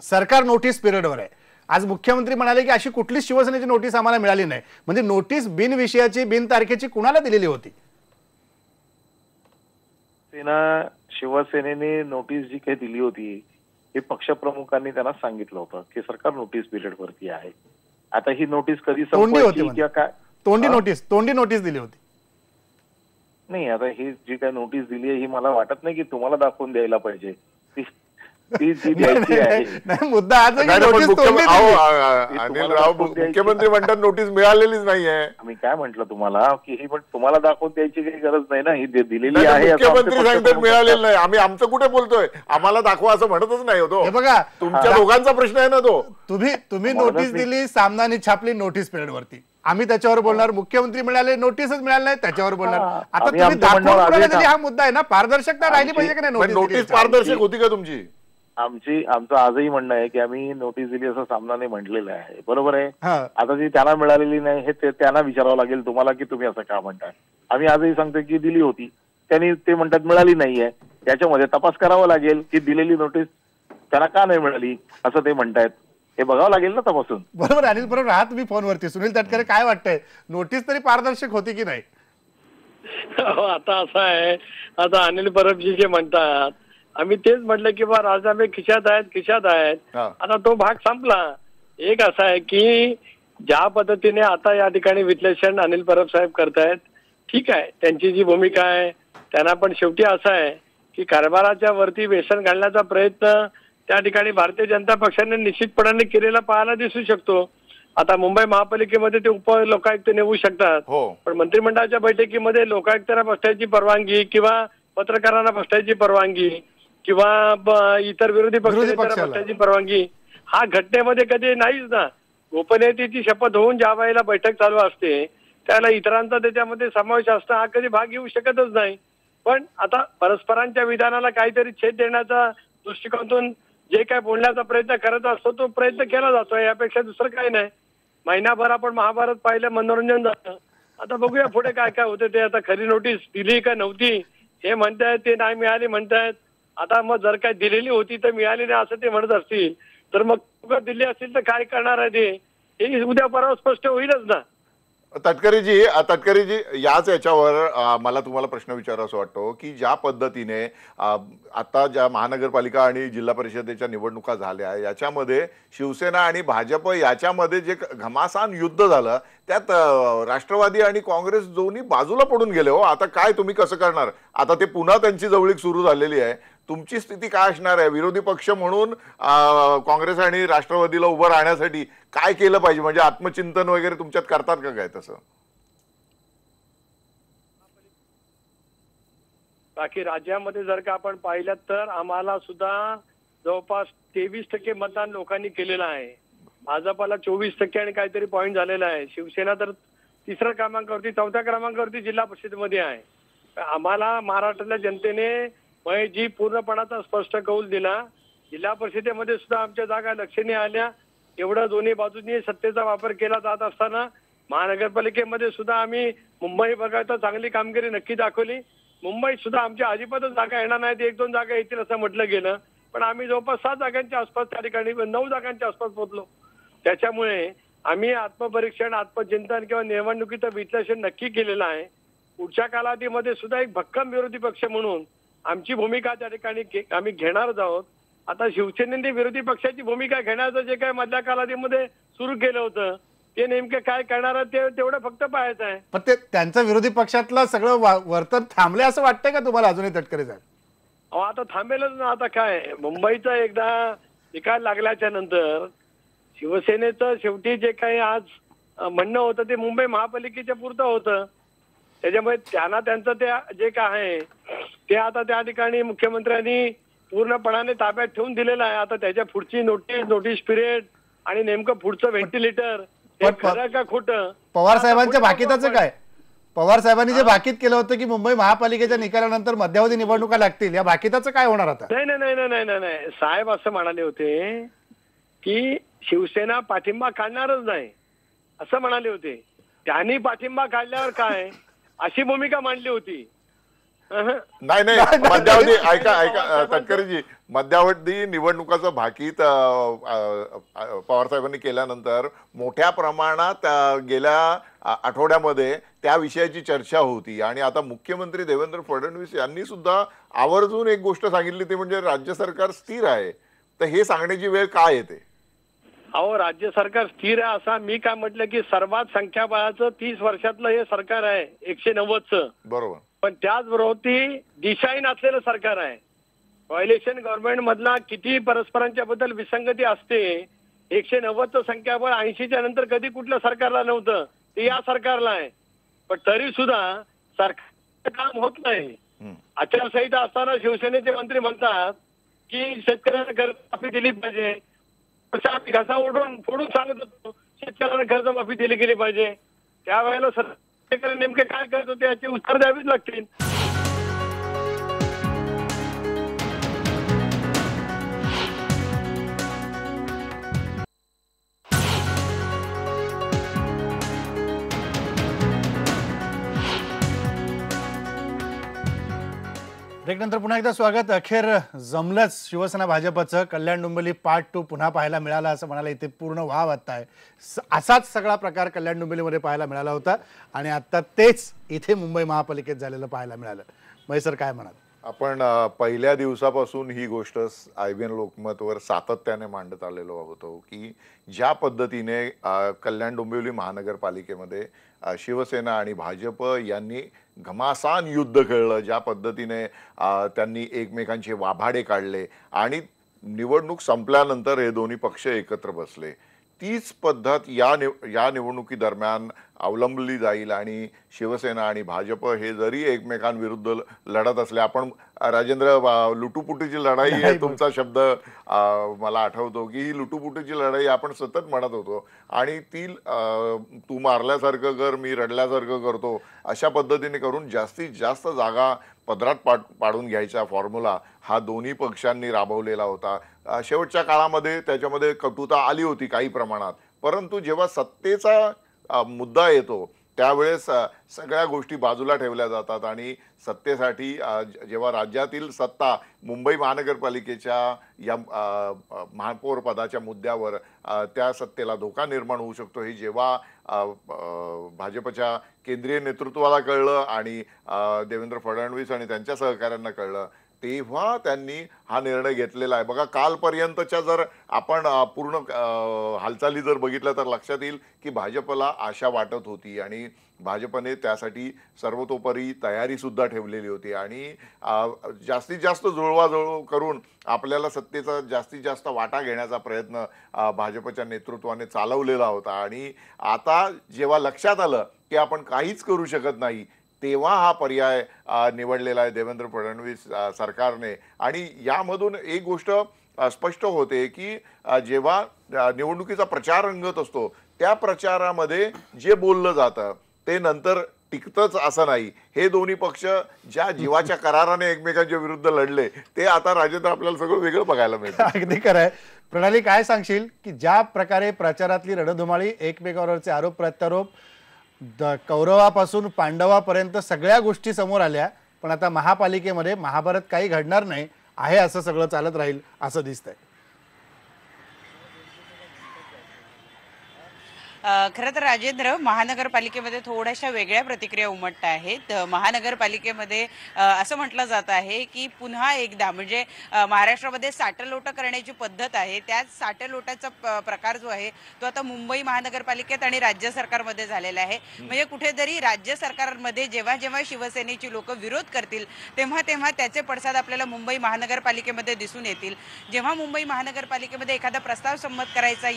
सरकार नोटीस पिरियडवर आहे. आज मुख्यमंत्री म्हणाले की अशी कुठलीच शिवसेनेची नोटीस आम्हाला मिळाली नाही. म्हणजे नोटीस बिनविषयाची बिन तारखेची कुणाला दिलेली होती? शिवसेनेने नोटीस जी काही दिली होती हे पक्षप्रमुखांनी त्यांना सांगितलं होतं की सरकार नोटीस पिरियड वरती आहे. आता ही नोटीस कधी संपवायची किंवा काय? तोंडी नोटीस दिली होती. नाही, आता ही जी काही नोटीस दिली आहे ही मला वाटत नाही की तुम्हाला दाखवून द्यायला पाहिजे. मुद्दा मुख्यमंत्री म्हणतात नोटीस मिळालेलीच नाहीये. मी काय म्हंटल तुम्हाला की ही पण तुम्हाला दाखवून द्यायची काही गरज नाही ना. ही दिलेली आहे. मुख्यमंत्री सांगतात मिळालेलं नाही. आमचं कुठे बोलतोय आम्हाला दाखवा असं म्हणतच नाही होतो. बघा, तुमच्या दोघांचा प्रश्न आहे ना तो. तुम्ही नोटीस दिली, सामनाने छापली नोटीस पिरियड वरती. आम्ही त्याच्यावर बोलणार. मुख्यमंत्री मिळाले, नोटीसच मिळाली नाही त्याच्यावर बोलणार. आता तुम्ही दाखवून हा मुद्दा आहे ना. पारदर्शकता राहिली पाहिजे की नाही? नोटीस पारदर्शक होती का तुमची? आमचं आजही म्हणणं आहे की आम्ही नोटीस दिली असं सामनाने म्हटलेलं आहे. बरोबर आहे. आता जी त्यांना मिळालेली नाही हे त्यांना विचारावं लागेल तुम्हाला की तुम्ही असं का म्हणताय. आम्ही आजही सांगतो की दिली होती, त्यांनी ते म्हणतात मिळाली नाहीये. त्याच्यामध्ये तपास करावा लागेल की दिलेली नोटीस त्यांना का नाही मिळाली असं ते म्हणतायत. हे बघावं लागेल ना तपासून. बरोबर. अनिल बरोबर आहात तुम्ही फोनवरती. सुनील तटकरे, काय वाटतंय, नोटीस तरी पारदर्शक होती की नाही? आता असं आहे, आता अनिल परबजी जे म्हणतात आम्ही तेच म्हटलं की बा राजाबे खिशात आहेत. आता तो भाग संपला. एक असा आहे की ज्या पद्धतीने आता या ठिकाणी विश्लेषण अनिल परब साहेब करतायत, ठीक आहे, त्यांची जी भूमिका आहे त्यांना, पण शेवटी असं आहे की कारभाराच्या वरती वेसन घालण्याचा प्रयत्न त्या ठिकाणी भारतीय जनता पक्षाने निश्चितपणाने केलेला पाहायला दिसू शकतो. आता मुंबई महापालिकेमध्ये ते उप लोकायुक्त नेमू शकतात, पण मंत्रिमंडळाच्या बैठकीमध्ये लोकायुक्तांना बसण्याची परवानगी किंवा पत्रकारांना बसण्याची परवानगी किंवा इतर विरोधी पक्षांना बसण्याची परवानगी हा घटनेमध्ये कधी नाहीच ना. गोपनीयतेची शपथ होऊन ज्या वेळेला बैठक चालू असते त्याला इतरांचा त्याच्यामध्ये समावेश असता हा कधी भाग घेऊ शकतच नाही. पण आता परस्परांच्या विधानाला काहीतरी छेद देण्याचा दृष्टिकोनातून जे काय बोलण्याचा प्रयत्न करत असतो तो प्रयत्न केला जातो. यापेक्षा दुसरं काही नाही. महिनाभर आपण महाभारत पाहिलं, मनोरंजन झालं. आता बघूया पुढे काय काय होतं ते. आता खरी नोटीस दिली का नव्हती हे म्हणतायत, ते नाही मिळाली म्हणतायत. आता मग जर काय दिलेली होती तर मिळाली नाही असं ते म्हणत असतील तर मग दिल्ली असतील तर काय करणार आहे ते, हे उद्या परवा स्पष्ट होईलच ना. तटकरेजी याच याच्यावर मला तुम्हाला प्रश्न विचारावा वाटतो की ज्या पद्धतीने आता ज्या महानगरपालिका आणि जिल्हा परिषदेच्या निवडणुका झाल्या याच्यामध्ये शिवसेना आणि भाजप याच्यामध्ये जे घमासान युद्ध झालं त्यात राष्ट्रवादी आणि काँग्रेस दोन्ही बाजूला पडून गेले हो. आता काय तुम्ही कसं करणार? आता ते पुन्हा त्यांची जवळीक सुरू झालेली आहे. तुमची स्थिती काय असणार आहे? विरोधी पक्ष म्हणून काँग्रेस आणि राष्ट्रवादीला उभं राहण्यासाठी काय केलं पाहिजे? म्हणजे आत्मचिंतन वगैरे तुमच्यात करतात का काय तसं? बाकी राज्यामध्ये जर का आपण पाहिलं तर आम्हाला सुद्धा जवळपास 23% मतदान लोकांनी केलेलं आहे. भाजपाला 24% आणि काहीतरी पॉईंट झालेला आहे. शिवसेना तर 3ऱ्या क्रमांकावरती 4थ्या क्रमांकावरती जिल्हा परिषदेमध्ये आहे. आम्हाला महाराष्ट्रातल्या जनतेने जी पूर्णपणाचा स्पष्ट कौल दिला. जिल्हा परिषदेमध्ये सुद्धा आमच्या जागा लक्षणीय आल्या. एवढं दोन्ही बाजूंनी सत्तेचा वापर केला जात असताना महानगरपालिकेमध्ये सुद्धा आम्ही मुंबई बघायला चांगली कामगिरी नक्की दाखवली. मुंबईत सुद्धा आमच्या अजिबातच जागा येणार नाहीत, 1-2 जागा येतील असं म्हटलं गेलं, पण आम्ही जवळपास 7 जागांच्या आसपास त्या ठिकाणी 9 जागांच्या आसपास पोहोचलो. त्याच्यामुळे आम्ही आत्मपरीक्षण, आत्मचिंतन किंवा निवडणुकीचं विश्लेषण नक्की केलेलं आहे. पुढच्या कालावधीमध्ये सुद्धा एक भक्कम विरोधी पक्ष म्हणून आमची भूमिका त्या ठिकाणी आम्ही घेणारच आहोत. आता शिवसेनेने विरोधी पक्षाची भूमिका घेण्याचं जे काही मधल्या कालावधीमध्ये सुरू केलं होतं ते नेमकं काय करणार ते तेवढं फक्त पाहायचं आहे. पण ते त्यांचं विरोधी पक्षातलं सगळं वर्तन थांबले असं वाटतंय का तुम्हाला अजूनही तटकरे साहेब? आता थांबेलच ना. आता काय मुंबईचा एकदा निकाल लागल्याच्या नंतर शिवसेनेचं शेवटी जे काही आज म्हणणं होतं ते मुंबई महापालिकेच्या पुरतं होतं. त्याच्यामुळे त्यांना त्यांचं ते जे काय आहे ते आता त्या ठिकाणी मुख्यमंत्र्यांनी पूर्णपणाने ताब्यात ठेवून दिलेलं आहे. आता त्याच्या पुढची नोटीस पिरियड आणि नेमकं पुढचं व्हेंटिलेटर हे खरं का खोटं? पवार साहेबांच्या भाकीताचं काय? पवार साहेबांनी जे भाकीत केलं होतं की मुंबई महापालिकेच्या निकालानंतर मध्यावधी निवडणुका लागतील, या भाकीताचं काय होणार आता? नाही. साहेब असं म्हणाले होते की शिवसेना पाठिंबा काढणारच नाही असं म्हणाले होते. त्यांनी पाठिंबा काढल्यावर काय अशी भूमिका मांडली होती. नाही मध्यावधी ऐका तटकरेजी, मध्यावधी निवडणुकाचं भाकीत पवार साहेबांनी केल्यानंतर मोठ्या प्रमाणात गेल्या आठवड्यामध्ये त्या विषयाची चर्चा होती आणि आता मुख्यमंत्री देवेंद्र फडणवीस यांनी सुद्धा आवर्जून एक गोष्ट सांगितली ती म्हणजे राज्य सरकार स्थिर आहे. तर हे सांगण्याची वेळ काय येते? अहो राज्य सरकार स्थिर आहे असा मी काय म्हटलं की सर्वात संख्याबळाचं 30 वर्षातलं हे सरकार आहे 190चं. बरोबर. पण त्याचबरोबर ती दिशाहीन असलेलं सरकार आहे. कॉलिशन गव्हर्नमेंट मधला किती परस्परांच्या बद्दल विसंगती असते, 190चं संख्याबळ 80च्या नंतर कधी कुठल्या सरकारला नव्हतं, ते या सरकारला आहे. पण तरी सुद्धा सरकारचं काम होत नाही. आचारसंहिता असताना शिवसेनेचे मंत्री म्हणतात की शेतकऱ्यांना कर्जमाफी दिली पाहिजे. आम्ही घसा फोडून सांगत होतो शेतकऱ्यांना कर्जमाफी दिली गेली पाहिजे. त्यावेळेला शेतकरी नेमके काय करत होते याची उत्तर द्यावीच लागतील. ब्रेकनंतर पुन्हा एकदा स्वागत. अखेर जमलंच शिवसेना भाजपचं. कल्याण डोंबिवली पार्ट 2 पुन्हा पाहायला मिळाला असं म्हणाला इथे पूर्ण वाव आता आहे. असाच सगळा प्रकार कल्याण डोंबिवलीमध्ये पाहायला मिळाला होता आणि आता तेच इथे मुंबई महापालिकेत झालेलं पाहायला मिळालं. महेश सर काय म्हणाल? आपण पहिल्या दिवसापासून ही गोष्ट IBN लोकमतवर सातत्याने मांडत आलेलो होतो की ज्या पद्धतीने कल्याण डोंबिवली महानगरपालिकेमध्ये शिवसेना आणि भाजप यांनी घमासान युद्ध खेळलं, ज्या पद्धतीने त्यांनी एकमेकांचे वाभाडे काढले आणि निवडणूक संपल्यानंतर हे दोन्ही पक्ष एकत्र बसले, तीच पद्धत या निवडणुकीदरम्यान अवलंबली जाईल. आणि शिवसेना आणि भाजप हे जरी एकमेकांविरुद्ध लढत असले, आपण राजेंद्र लुटूपुटीची लढाई हे तुमचा शब्द मला आठवतो की ही लुटूपुटीची लढाई आपण सतत म्हणत होतो आणि ती तू मारल्यासारखं कर मी रडल्यासारखं करतो अशा पद्धतीने करून जास्तीत जास्त जागा पदरात पाडून घ्यायचा फॉर्म्युला हा दोन्ही पक्षांनी राबवलेला होता. शेवटच्या काळामध्ये त्याच्यामध्ये कटुता आली होती काही प्रमाणात, परंतु जेव्हा सत्तेचा मुद्दा येतो त्यावेळेस सगळ्या गोष्टी बाजूला ठेवल्या जातात आणि सत्तेसाठी जेव्हा राज्यातील सत्ता मुंबई महानगरपालिकेच्या या महापौर पदाच्या मुद्द्यावर त्या सत्तेला धोका निर्माण होऊ शकतो हे जेव्हा भाजपच्या केंद्रीय नेतृत्वाला कळलं आणि देवेंद्र फडणवीस आणि त्यांच्या सहकाऱ्यांना कळलं तेव्हा त्यांनी हा निर्णय घेतलेला आहे. बघा, कालपर्यंतच्या जर आपण पूर्ण हालचाली जर बघितल्या तर लक्षात येईल की भाजपला आशा वाटत होती आणि भाजपने त्यासाठी सर्वतोपरी तयारी सुद्धा ठेवलेली होती आणि जास्तीत जास्त जुळवाजुळव करून आपल्याला सत्तेचा जास्तीत जास्त वाटा घेण्याचा प्रयत्न भाजपच्या नेतृत्वाने चालवलेला होता. आणि आता जेव्हा लक्षात आलं की आपण काहीच करू शकत नाही तेव्हा हा पर्याय निवडलेला आहे देवेंद्र फडणवीस सरकारने. आणि यामधून एक गोष्ट स्पष्ट होते की जेव्हा निवडणुकीचा प्रचार रंगत असतो त्या प्रचारामध्ये जे बोललं जातं ते नंतर टिकतंच असं नाही. हे दोन्ही पक्ष ज्या जीवाच्या कराराने एकमेकांच्या विरुद्ध लढले ते आता राजेंद्र आपल्याला सगळं वेगळं बघायला मिळतं. अगदी खरं आहे. प्रणाली, काय सांगशील की ज्या प्रकारे प्रचारातली रणधुमाळी, एकमेकावरचे आरोप प्रत्यारोप, कौरवापासून पांडवापर्यंत सगळ्या गोष्टी समोर आल्या, पण आता महापालिकेमध्ये महाभारत काही घडणार नाही आहे असं सगळं चालत राहील असं दिसतंय. खरं तर राजेंद्र, महानगरपालिकेमध्ये थोड्याशा वेगळ्या प्रतिक्रिया उमटत आहेत. महानगरपालिकेमध्ये असं म्हटलं जात आहे की पुन्हा एकदा म्हणजे महाराष्ट्रामध्ये साठलोट करण्याची पद्धत आहे, त्याच साठलोटाचा प्रकार जो आहे तो आता मुंबई महानगरपालिकेत आणि राज्य सरकारमध्ये झालेला आहे. म्हणजे कुठेतरी राज्य सरकारमध्ये जेव्हा जेव्हा शिवसेनेची लोक विरोध करतील तेव्हा तेव्हा त्याचे पडसाद आपल्याला मुंबई महानगरपालिकेमध्ये दिसून येतील. जेव्हा मुंबई महानगरपालिकेमध्ये एखादा प्रस्ताव संमत करायचा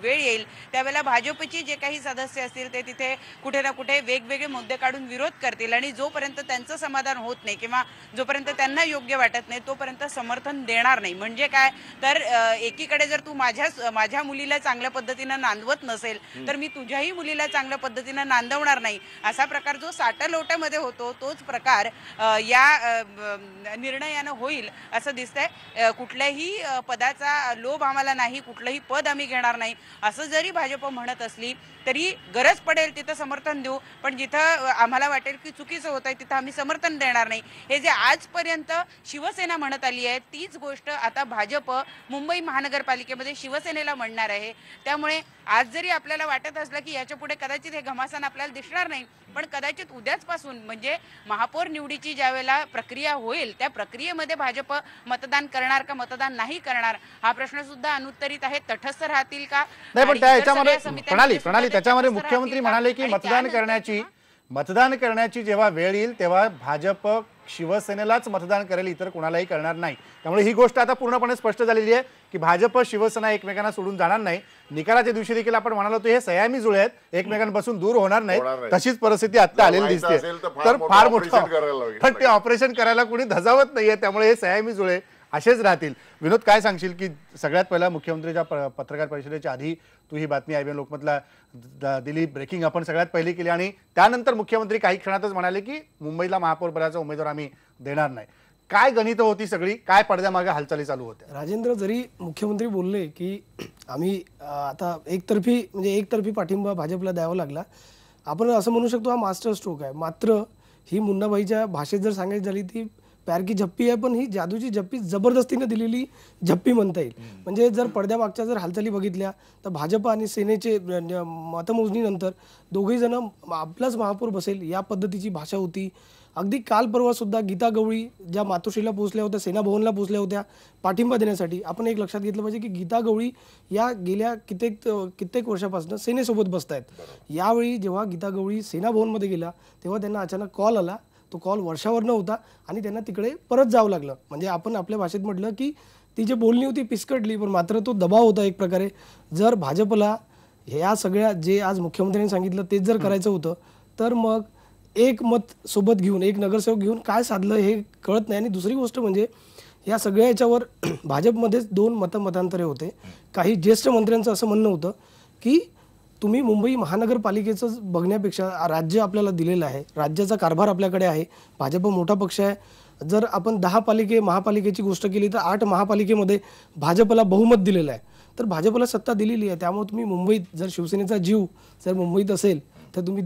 वेळ येईल त्यावेळेला भाजपची जे काही सदस्य असतील ते तिथे कुठे ना कुठे वेगवेगळे मुद्दे काढून विरोध करतील आणि जोपर्यंत त्यांचं समाधान होत नाही किंवा जोपर्यंत त्यांना योग्य वाटत नाही तोपर्यंत समर्थन देणार नाही. म्हणजे काय तर एकीकडे जर तू माझ्या मुलीला चांगल्या पद्धतीनं नांदवत नसेल तर मी तुझ्याही मुलीला चांगल्या पद्धतीनं नांदवणार नाही असा प्रकार जो साठलोटामध्ये होतो तोच प्रकार या निर्णयानं होईल असं दिसतंय. कुठल्याही पदाचा लोभ आम्हाला नाही, कुठलंही पद आम्ही घेणार नाही असं जरी भाजप म्हणत असली तरी गरज पडेल तिथं समर्थन देऊ, पण जिथं आम्हाला वाटेल की चुकीचं होत आहे तिथं आम्ही समर्थन देणार नाही. हे जे आजपर्यंत शिवसेना म्हणत आली आहे तीच गोष्ट आता भाजप मुंबई महानगरपालिकेमध्ये शिवसेनेला म्हणणार आहे. त्यामुळे आज जरी आपल्याला वाटत असलं की याच्या पुढे कदाचित हे घमासान आपल्याला दिसणार नाही, पण कदाचित उद्याचपासून म्हणजे महापौर निवडीची ज्यावेळेला प्रक्रिया होईल त्या प्रक्रियेमध्ये भाजप मतदान करणार का मतदान नाही करणार हा प्रश्न सुद्धा अनुत्तरित आहे. तटस्थ राहतील का? नाही, पण त्याच्यामध्ये प्रणाली त्याच्यामध्ये मुख्यमंत्री म्हणाले की मतदान करण्याची जेव्हा वेळ येईल तेव्हा भाजप शिवसेनेलाच मतदान करेल, इतर कोणालाही करणार नाही. त्यामुळे ही गोष्ट आता पूर्णपणे स्पष्ट झालेली आहे की भाजप शिवसेना एकमेकांना सोडून जाणार नाही. निकालाच्या दिवशी देखील आपण म्हणालो होतो हे सयामी जुळे आहेत, एकमेकांपासून दूर होणार नाही, तशीच परिस्थिती आता आलेली दिसते. तर फार मोठं पण ते ऑपरेशन करायला कोणी धजावत नाहीये, त्यामुळे हे सयामी जुळे असेच राहतील. विनोद, काय सांगशील की सगळ्यात पहिला मुख्यमंत्रीच्या पत्रकार परिषदेच्या आधी तू ही बातमी IBN लोकमतला दिली, ब्रेकिंग आपण सगळ्यात पहिली केली आणि त्यानंतर मुख्यमंत्री काही क्षणातच म्हणाले की मुंबईला महापौर पदाचा उमेदवार आम्ही देणार नाही. काय गणित होती सगळी, काय पडद्यामागे हालचाली चालू होत्या? राजेंद्र, जरी मुख्यमंत्री बोलले की आम्ही आता एकतर्फी पाठिंबा भाजपला द्यावा लागला, आपण असं म्हणू शकतो हा मास्टर स्ट्रोक आहे. मात्र ही मुन्नाबाईच्या भाषेत जर सांगायची झाली ती प्यार की झप्पी आहे, पण ही जादूची झप्पी जबरदस्तीने दिलेली झप्पी म्हणता येईल. म्हणजे जर पडद्यामागच्या जर हालचाली बघितल्या तर भाजप आणि सेनेचे मतमोजणीनंतर दोघेही जण आपलाच महापौर बसेल या पद्धतीची भाषा होती. अगदी काल परवा सुद्धा गीता गवळी ज्या मातोश्रीला पोहोचल्या होत्या, सेना भवनला पोहोचल्या होत्या पाठिंबा देण्यासाठी, आपण एक लक्षात घेतलं पाहिजे की गीता गवळी या गेल्या कित्येक वर्षापासून सेनेसोबत बसत आहेत. यावेळी जेव्हा गीता गवळी सेना भवनमध्ये गेला तेव्हा त्यांना अचानक कॉल आला. तो कॉल वर्षावर नव्हता आणि त्यांना तिकडे परत जावं लागलं. म्हणजे आपण आपल्या भाषेत म्हटलं की ती जी बोलणी होती पिसकटली, पण मात्र तो दबाव होता एक प्रकारे. जर भाजपला ह्या सगळ्या जे आज मुख्यमंत्र्यांनी सांगितलं तेच जर करायचं होतं तर मग एक मत सोबत घेऊन, एक नगरसेवक घेऊन काय साधलं हे कळत नाही. आणि दुसरी गोष्ट म्हणजे या सगळ्या याच्यावर भाजपमध्येच दोन मतांतरे होते. काही ज्येष्ठ मंत्र्यांचं असं म्हणणं होतं की तुम्ही मुंबई महानगरपालिकेचं बघण्यापेक्षा राज्य आपल्याला दिलेलं आहे, राज्याचा कारभार आपल्याकडे आहे, भाजप मोठा पक्ष आहे. जर आपण 10 महापालिकेची गोष्ट केली तर 8 महापालिकेमध्ये भाजपला बहुमत दिलेलं आहे, तर भाजपला सत्ता दिलेली आहे. त्यामुळे तुम्ही मुंबईत जर शिवसेनेचा जीव जर मुंबईत असेल तर तुम्ही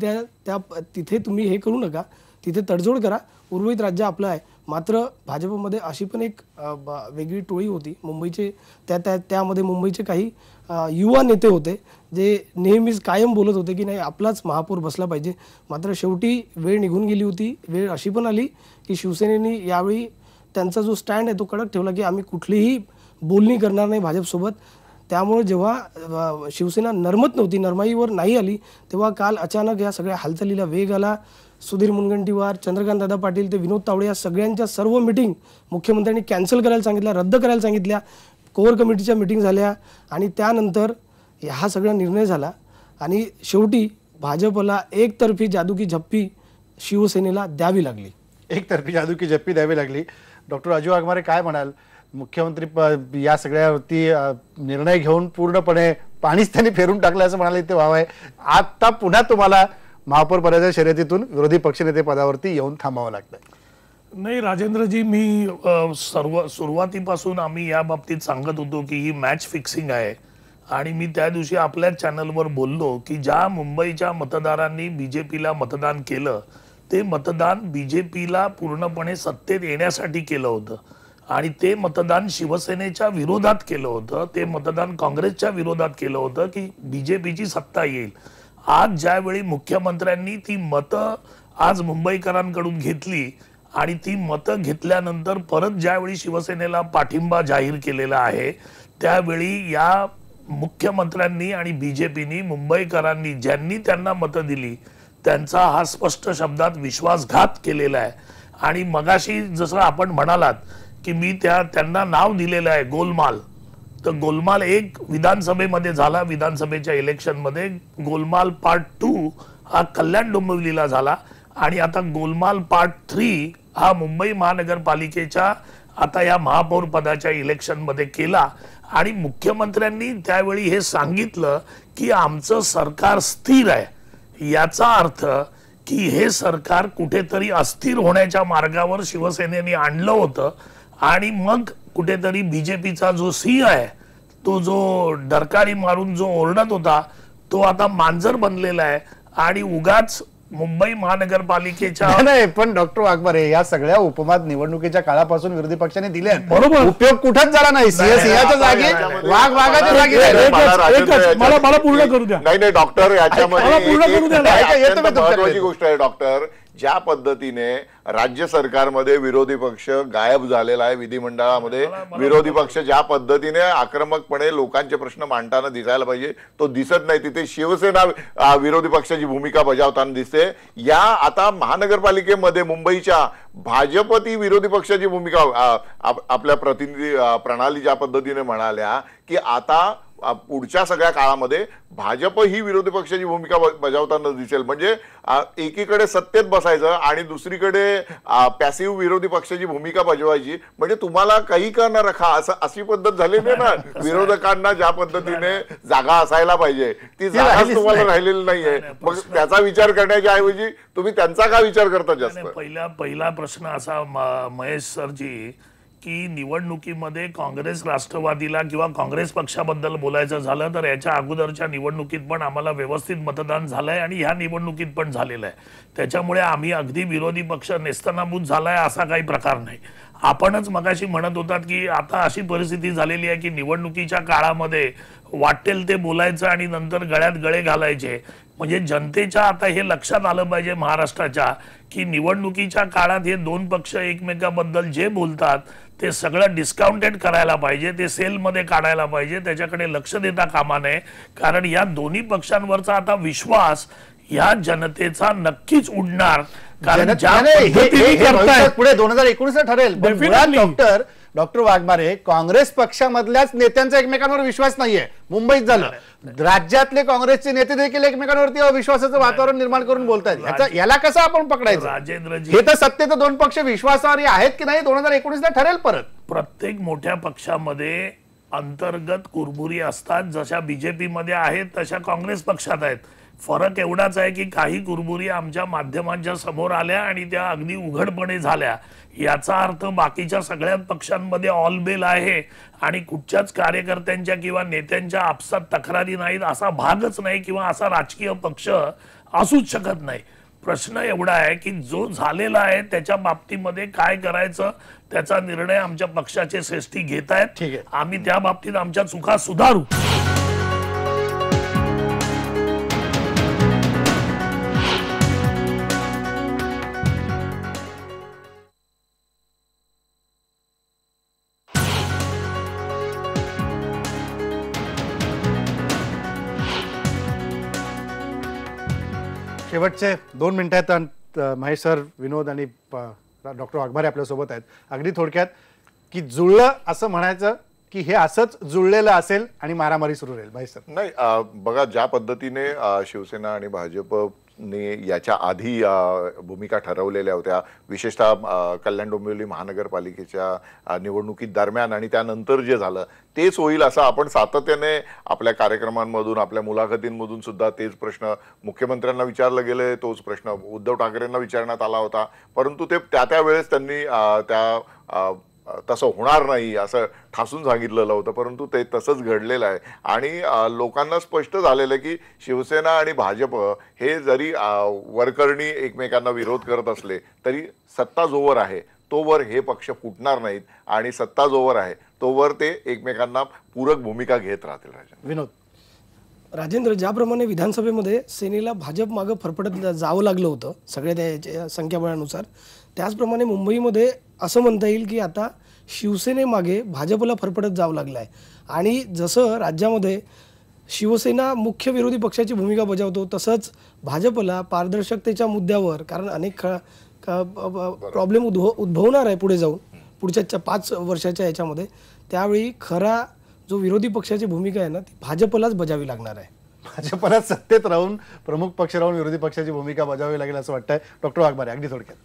तिथे तुम्ही हे करू नका, तिथे तडजोड करा, उर्वरित राज्य आपलं आहे. मात्र भाजपमध्ये अशी पण एक वेगळी टोळी होती मुंबईचे, त्यामध्ये मुंबईचे काही युवा नेते होते जे नेहमीच कायम बोलत होते की नाही आपलाच महापौर बसला पाहिजे. मात्र शेवटी वेळ निघून गेली होती. वेळ अशी पण आली की शिवसेनेने यावेळी त्यांचा जो स्टँड आहे तो कडक ठेवला की आम्ही कुठलीही बोलणी करणार नाही भाजपसोबत. त्यामुळे जेव्हा शिवसेना नरमत नव्हती, नरमाईवर नाही आली, तेव्हा काल अचानक या सगळ्या हालचालीला वेग आला. सुधीर मुनगंटीवार, चंद्रकांत दादा पाटील ते विनोद तावडे या सगळ्यांच्या सर्व मिटिंग मुख्यमंत्र्यांनी कॅन्सल करायला सांगितल्या, रद्द करायला सांगितल्या. कोर कमिटीच्या मिटिंग झाल्या आणि त्यानंतर हा सगळा निर्णय झाला आणि शेवटी भाजपला एकतर्फी जादू की झप्पी शिवसेनेला द्यावी लागली. एकतर्फी जादू की झप्पी द्यावी लागली. डॉक्टर राजू वाघमारे काय म्हणाल? मुख्यमंत्री या सगळ्यावरती निर्णय घेऊन पूर्णपणे पाणीच त्यांनी फेरून टाकलं असं म्हणाले ते व्हावं आहे. आता पुन्हा तुम्हाला महापौर पदाच्या शर्यतीतून विरोधी पक्षनेते पदावरती येऊन थांबावं लागतंय. नाही राजेंद्रजी, मी सुरुवातीपासून आम्ही या बाबतीत सांगत होतो की ही मॅच फिक्सिंग आहे आणि मी त्या दिवशी आपल्याच चॅनलवर बोललो की ज्या मुंबईच्या मतदारांनी बीजेपीला मतदान केलं ते मतदान बीजेपीला पूर्णपणे सत्तेत येण्यासाठी केलं होतं आणि ते मतदान शिवसेनेच्या विरोधात केलं होतं, ते मतदान काँग्रेसच्या विरोधात केलं होतं की बीजेपीची सत्ता येईल. आज ज्यावेळी मुख्यमंत्र्यांनी ती मतं आज मुंबईकरांकडून घेतली आणि ती मतं घेतल्यानंतर परत ज्यावेळी शिवसेनेला पाठिंबा जाहीर केलेला आहे त्यावेळी या मुख्यमंत्र्यांनी आणि बीजेपीनी मुंबईकरांनी ज्यांनी त्यांना मतं दिली त्यांचा हा स्पष्ट शब्दात विश्वासघात केलेला आहे. आणि मगाशी जसं आपण म्हणालात की मी त्यांना नाव दिलेलं आहे गोलमाल, तर गोलमाल 1 विधानसभेमध्ये झाला, विधानसभेच्या इलेक्शनमध्ये. गोलमाल पार्ट 2 हा कल्याण डोंबिवलीला झाला आणि आता गोलमाल पार्ट 3 हा मुंबई महानगरपालिकेच्या आता या महापौर पदाच्या इलेक्शनमध्ये केला. आणि मुख्यमंत्र्यांनी त्यावेळी हे सांगितलं की आमचं सरकार स्थिर आहे. याचा अर्थ की हे सरकार कुठेतरी अस्थिर होण्याच्या मार्गावर शिवसेनेने आणलं होतं आणि मग कुठेतरी बीजेपीचा जो सिंह आहे तो जो डरकाळी मारून जो ओरडत होता तो आता मांजर बनलेला आहे आणि उगाच मुंबई महानगरपालिकेच्या नाही. पण डॉक्टर वाघमारे या सगळ्या उपमात निवडणुकीच्या काळापासून विरोधी पक्षाने दिले, बरोबर, उपयोग कुठंच झाला नाही. सिंहाच्या जागी वाघ वाघाच्या जागी. मला पूर्ण करू द्या. नाही डॉक्टर, याच्यामध्ये महत्वाची गोष्ट आहे डॉक्टर, ज्या पद्धतीने राज्य सरकारमध्ये विरोधी पक्ष गायब झालेला आहे, विधिमंडळामध्ये विरोधी पक्ष ज्या पद्धतीने आक्रमकपणे लोकांचे प्रश्न मांडताना दिसायला पाहिजे तो दिसत नाही. तिथे शिवसेना विरोधी पक्षाची भूमिका बजावताना दिसते. या आता महानगरपालिकेमध्ये मुंबईच्या भाजप ती विरोधी पक्षाची भूमिका आपल्या प्रतिनिधी प्रणाली ज्या पद्धतीने म्हणाल्या की आता पुढच्या सगळ्या काळामध्ये भाजप ही विरोधी पक्षाची भूमिका बजावताना दिसेल. म्हणजे एकीकडे सत्तेत बसायचं आणि दुसरीकडे पॅसिव्ह विरोधी पक्षाची भूमिका बजवायची. म्हणजे तुम्हाला काही करणार रखा अशी पद्धत झालेली ना. विरोधकांना ज्या पद्धतीने जागा असायला पाहिजे ती जागा तुम्हाला राहिलेली नाहीये. मग त्याचा विचार करण्याच्या ऐवजी तुम्ही त्यांचा का विचार करता जास्त? पहिला प्रश्न असा महेश सरजी की निवडणुकीमध्ये काँग्रेस राष्ट्रवादीला किंवा काँग्रेस पक्षाबद्दल बोलायचं झालं तर याच्या अगोदरच्या निवडणुकीत पण आम्हाला व्यवस्थित मतदान झालंय आणि ह्या निवडणुकीत पण झालेलं आहे. त्याच्यामुळे आम्ही अगदी विरोधी पक्ष नेस्तनाबूत झालाय असा काही प्रकार नाही. आपणच मगाशी म्हणत होतात की आता अशी परिस्थिती झालेली आहे की निवडणुकीच्या काळामध्ये वाटेल ते बोलायचं आणि नंतर गळ्यात गळे घालायचे. म्हणजे जनतेच्या आता हे लक्षात आलं पाहिजे महाराष्ट्राच्या की निवडणुकीच्या काळात हे 2 पक्ष एकमेकाबद्दल जे बोलतात ते सगळं डिस्काउंटेड करायला पाहिजे, ते सेलमध्ये काढायला पाहिजे, त्याच्याकडे लक्ष देता कामा नये. कारण या दोन्ही पक्षांवरचा आता विश्वास या जनतेचा नक्कीच उडणार. कारण पुढे 2019 ठरेल. डॉक्टर वाघमारे, काँग्रेस पक्षामधल्याच नेत्यांचा एकमेकांवर विश्वास नाहीये. मुंबईत झालं, राज्यातले काँग्रेसचे नेते देखील एकमेकांवरती अविश्वासाचं वातावरण निर्माण करून बोलतायत. याला कसं आपण पकडायचं? राजेंद्रजी, हे तर सत्तेत 2 पक्ष विश्वासावर आहेत की नाही 2019 ठरेल. परत प्रत्येक मोठ्या पक्षामध्ये अंतर्गत कुरबुरी असतात. जशा बीजेपी मध्ये आहेत तशा काँग्रेस पक्षात आहेत. फरक एवढाच आहे की काही कुरबुरी आमच्या माध्यमांच्या समोर आल्या आणि त्या अगदी उघडपणे झाल्या. याचा अर्थ बाकीच्या सगळ्या पक्षांमध्ये ऑल बेल आहे आणि कुठच्याच कार्यकर्त्यांच्या किंवा नेत्यांच्या आपसात तक्रारी नाहीत असा भागच नाही किंवा असा राजकीय पक्ष असूच शकत नाही. प्रश्न एवढा आहे की जो झालेला आहे त्याच्या बाबतीमध्ये काय करायचं त्याचा निर्णय आमच्या पक्षाचे श्रेष्ठी घेत आहेत. आम्ही त्या बाबतीत आमच्या चुका सुधारू. शेवटचे 2 मिनिटात महेश सर, विनोद आणि डॉक्टर वाघमारे आपल्यासोबत आहेत. अगदी थोडक्यात की जुळलं असं म्हणायचं की हे असंच जुळलेलं असेल आणि मारामारी सुरू राहील? महेश सर. नाही, बघा ज्या पद्धतीने शिवसेना आणि भाजपने याच्या आधी भूमिका ठरवलेल्या होत्या, विशेषतः कल्याण डोंबिवली महानगरपालिकेच्या निवडणुकीत दरम्यान आणि त्यानंतर जे झालं तेच होईल असं आपण सातत्याने आपल्या कार्यक्रमांमधून आपल्या मुलाखतींमधून सुद्धा तेच प्रश्न मुख्यमंत्र्यांना विचारलं गेले, तोच प्रश्न उद्धव ठाकरेंना विचारण्यात आला होता. परंतु ते त्या वेळेस त्यांनी तसं होणार नाही असं ठासून सांगितलेलं होतं. परंतु ते तसंच घडलेलं आहे आणि लोकांना स्पष्ट झालेलं आहे की शिवसेना आणि भाजप हे जरी वरकरणी एकमेकांना विरोध करत असले तरी सत्ता जोवर आहे तोवर हे पक्ष फुटणार नाहीत आणि सत्ता जोवर आहे तोवर ते एकमेकांना पूरक भूमिका घेत राहतील. विनोद. राजेंद्र, ज्याप्रमाणे विधानसभेमध्ये सेनेला भाजप मागं फरफटत जावं लागलं होतं सगळ्या त्या संख्याबळानुसार, त्याचप्रमाणे मुंबईमध्ये असं म्हणता येईल की आता शिवसेनेमागे भाजपला फरफटत जावं लागलं आहे. आणि जसं राज्यामध्ये शिवसेना मुख्य विरोधी पक्षाची भूमिका बजावतो तसंच भाजपला पारदर्शकतेच्या मुद्द्यावर, कारण अनेक प्रॉब्लेम उद्भवणार आहे पुढे जाऊन पुढच्या 5 वर्षाच्या याच्यामध्ये, त्यावेळी खरा जो विरोधी पक्षाची भूमिका आहे ना ती भाजपलाच बजावी लागणार आहे. भाजपला सत्तेत राहून प्रमुख पक्ष राहून विरोधी पक्षाची भूमिका बजावावी लागेल असं वाटतंय. डॉक्टर वाघमारे, अगदी थोडक्यात.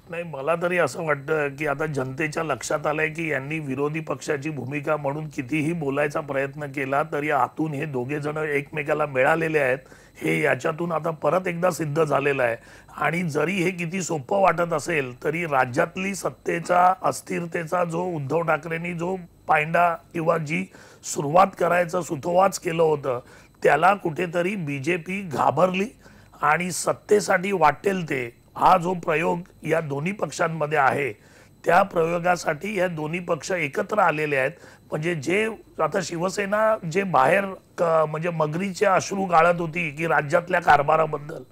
नाही, मला तरी असं वाटतं की आता जनतेच्या लक्षात आलंय की यांनी विरोधी पक्षाची भूमिका म्हणून कितीही बोलायचा प्रयत्न केला तरी आतून हे दोघे जण एकमेकाला मिळालेले आहेत हे याच्यातून आता परत एकदा सिद्ध झालेलं आहे. आणि जरी हे किती सोपं वाटत असेल तरी राज्यातली सत्तेचा अस्थिरतेचा जो उद्धव ठाकरेंनी जो पायंडा किंवा जी सुरुवात करायचं सुतोवाच केलं होतं त्याला कुठेतरी बीजेपी घाबरली आणि सत्तेसाठी वाटेल ते हा जो प्रयोग या दोन्ही पक्षांमध्ये आहे त्या प्रयोगासाठी या दोन्ही पक्ष एकत्र आलेले आहेत. म्हणजे जे आता शिवसेना जे बाहेर म्हणजे मगरीचे अश्रू गाळत होती की राज्यातल्या कारभाराबद्दल,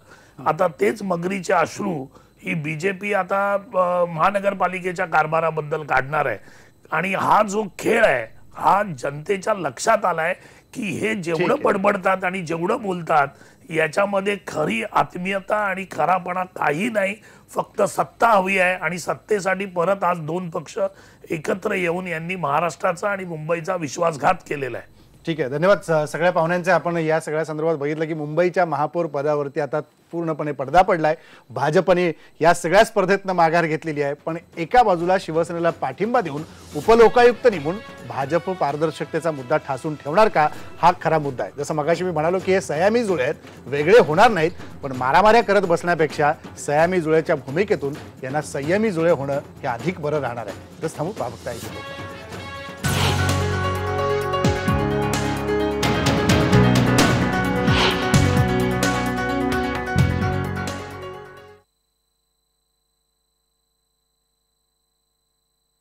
आता तेच मगरीचे अश्रू ही बीजेपी आता महानगरपालिकेच्या कारभाराबद्दल काढणार आहे. आणि हा जो खेळ आहे हा जनतेच्या लक्षात आलाय की हे जेवढं बडबडतात आणि जेवढं बोलतात याच्यामध्ये खरी आत्मीयता आणि खरापणा काही नाही, फक्त सत्ता हवी आहे. आणि सत्तेसाठी परत आज 2 पक्ष एकत्र येऊन यांनी महाराष्ट्राचा आणि मुंबईचा विश्वासघात केलेला आहे. ठीक आहे, धन्यवाद सगळ्या पाहुण्यांचे. आपण या सगळ्या संदर्भात बघितलं की मुंबईच्या महापौर पदावरती आता पूर्णपणे पडदा पडलाय. भाजपने या सगळ्या स्पर्धेतनं माघार घेतलेली आहे. पण एका बाजूला शिवसेनेला पाठिंबा देऊन उपलोकायुक्त नेमून भाजप पारदर्शकतेचा मुद्दा ठासून ठेवणार का, हा खरा मुद्दा आहे. जसं मगाशी मी म्हणालो की हे सयामी जुळे आहेत, वेगळे होणार नाहीत, पण मारामाऱ्या करत बसण्यापेक्षा सयामी जुळेच्या भूमिकेतून यांना संयमी जुळे होणं हे अधिक बरं राहणार आहे. तसं थांबू पाहता येईल.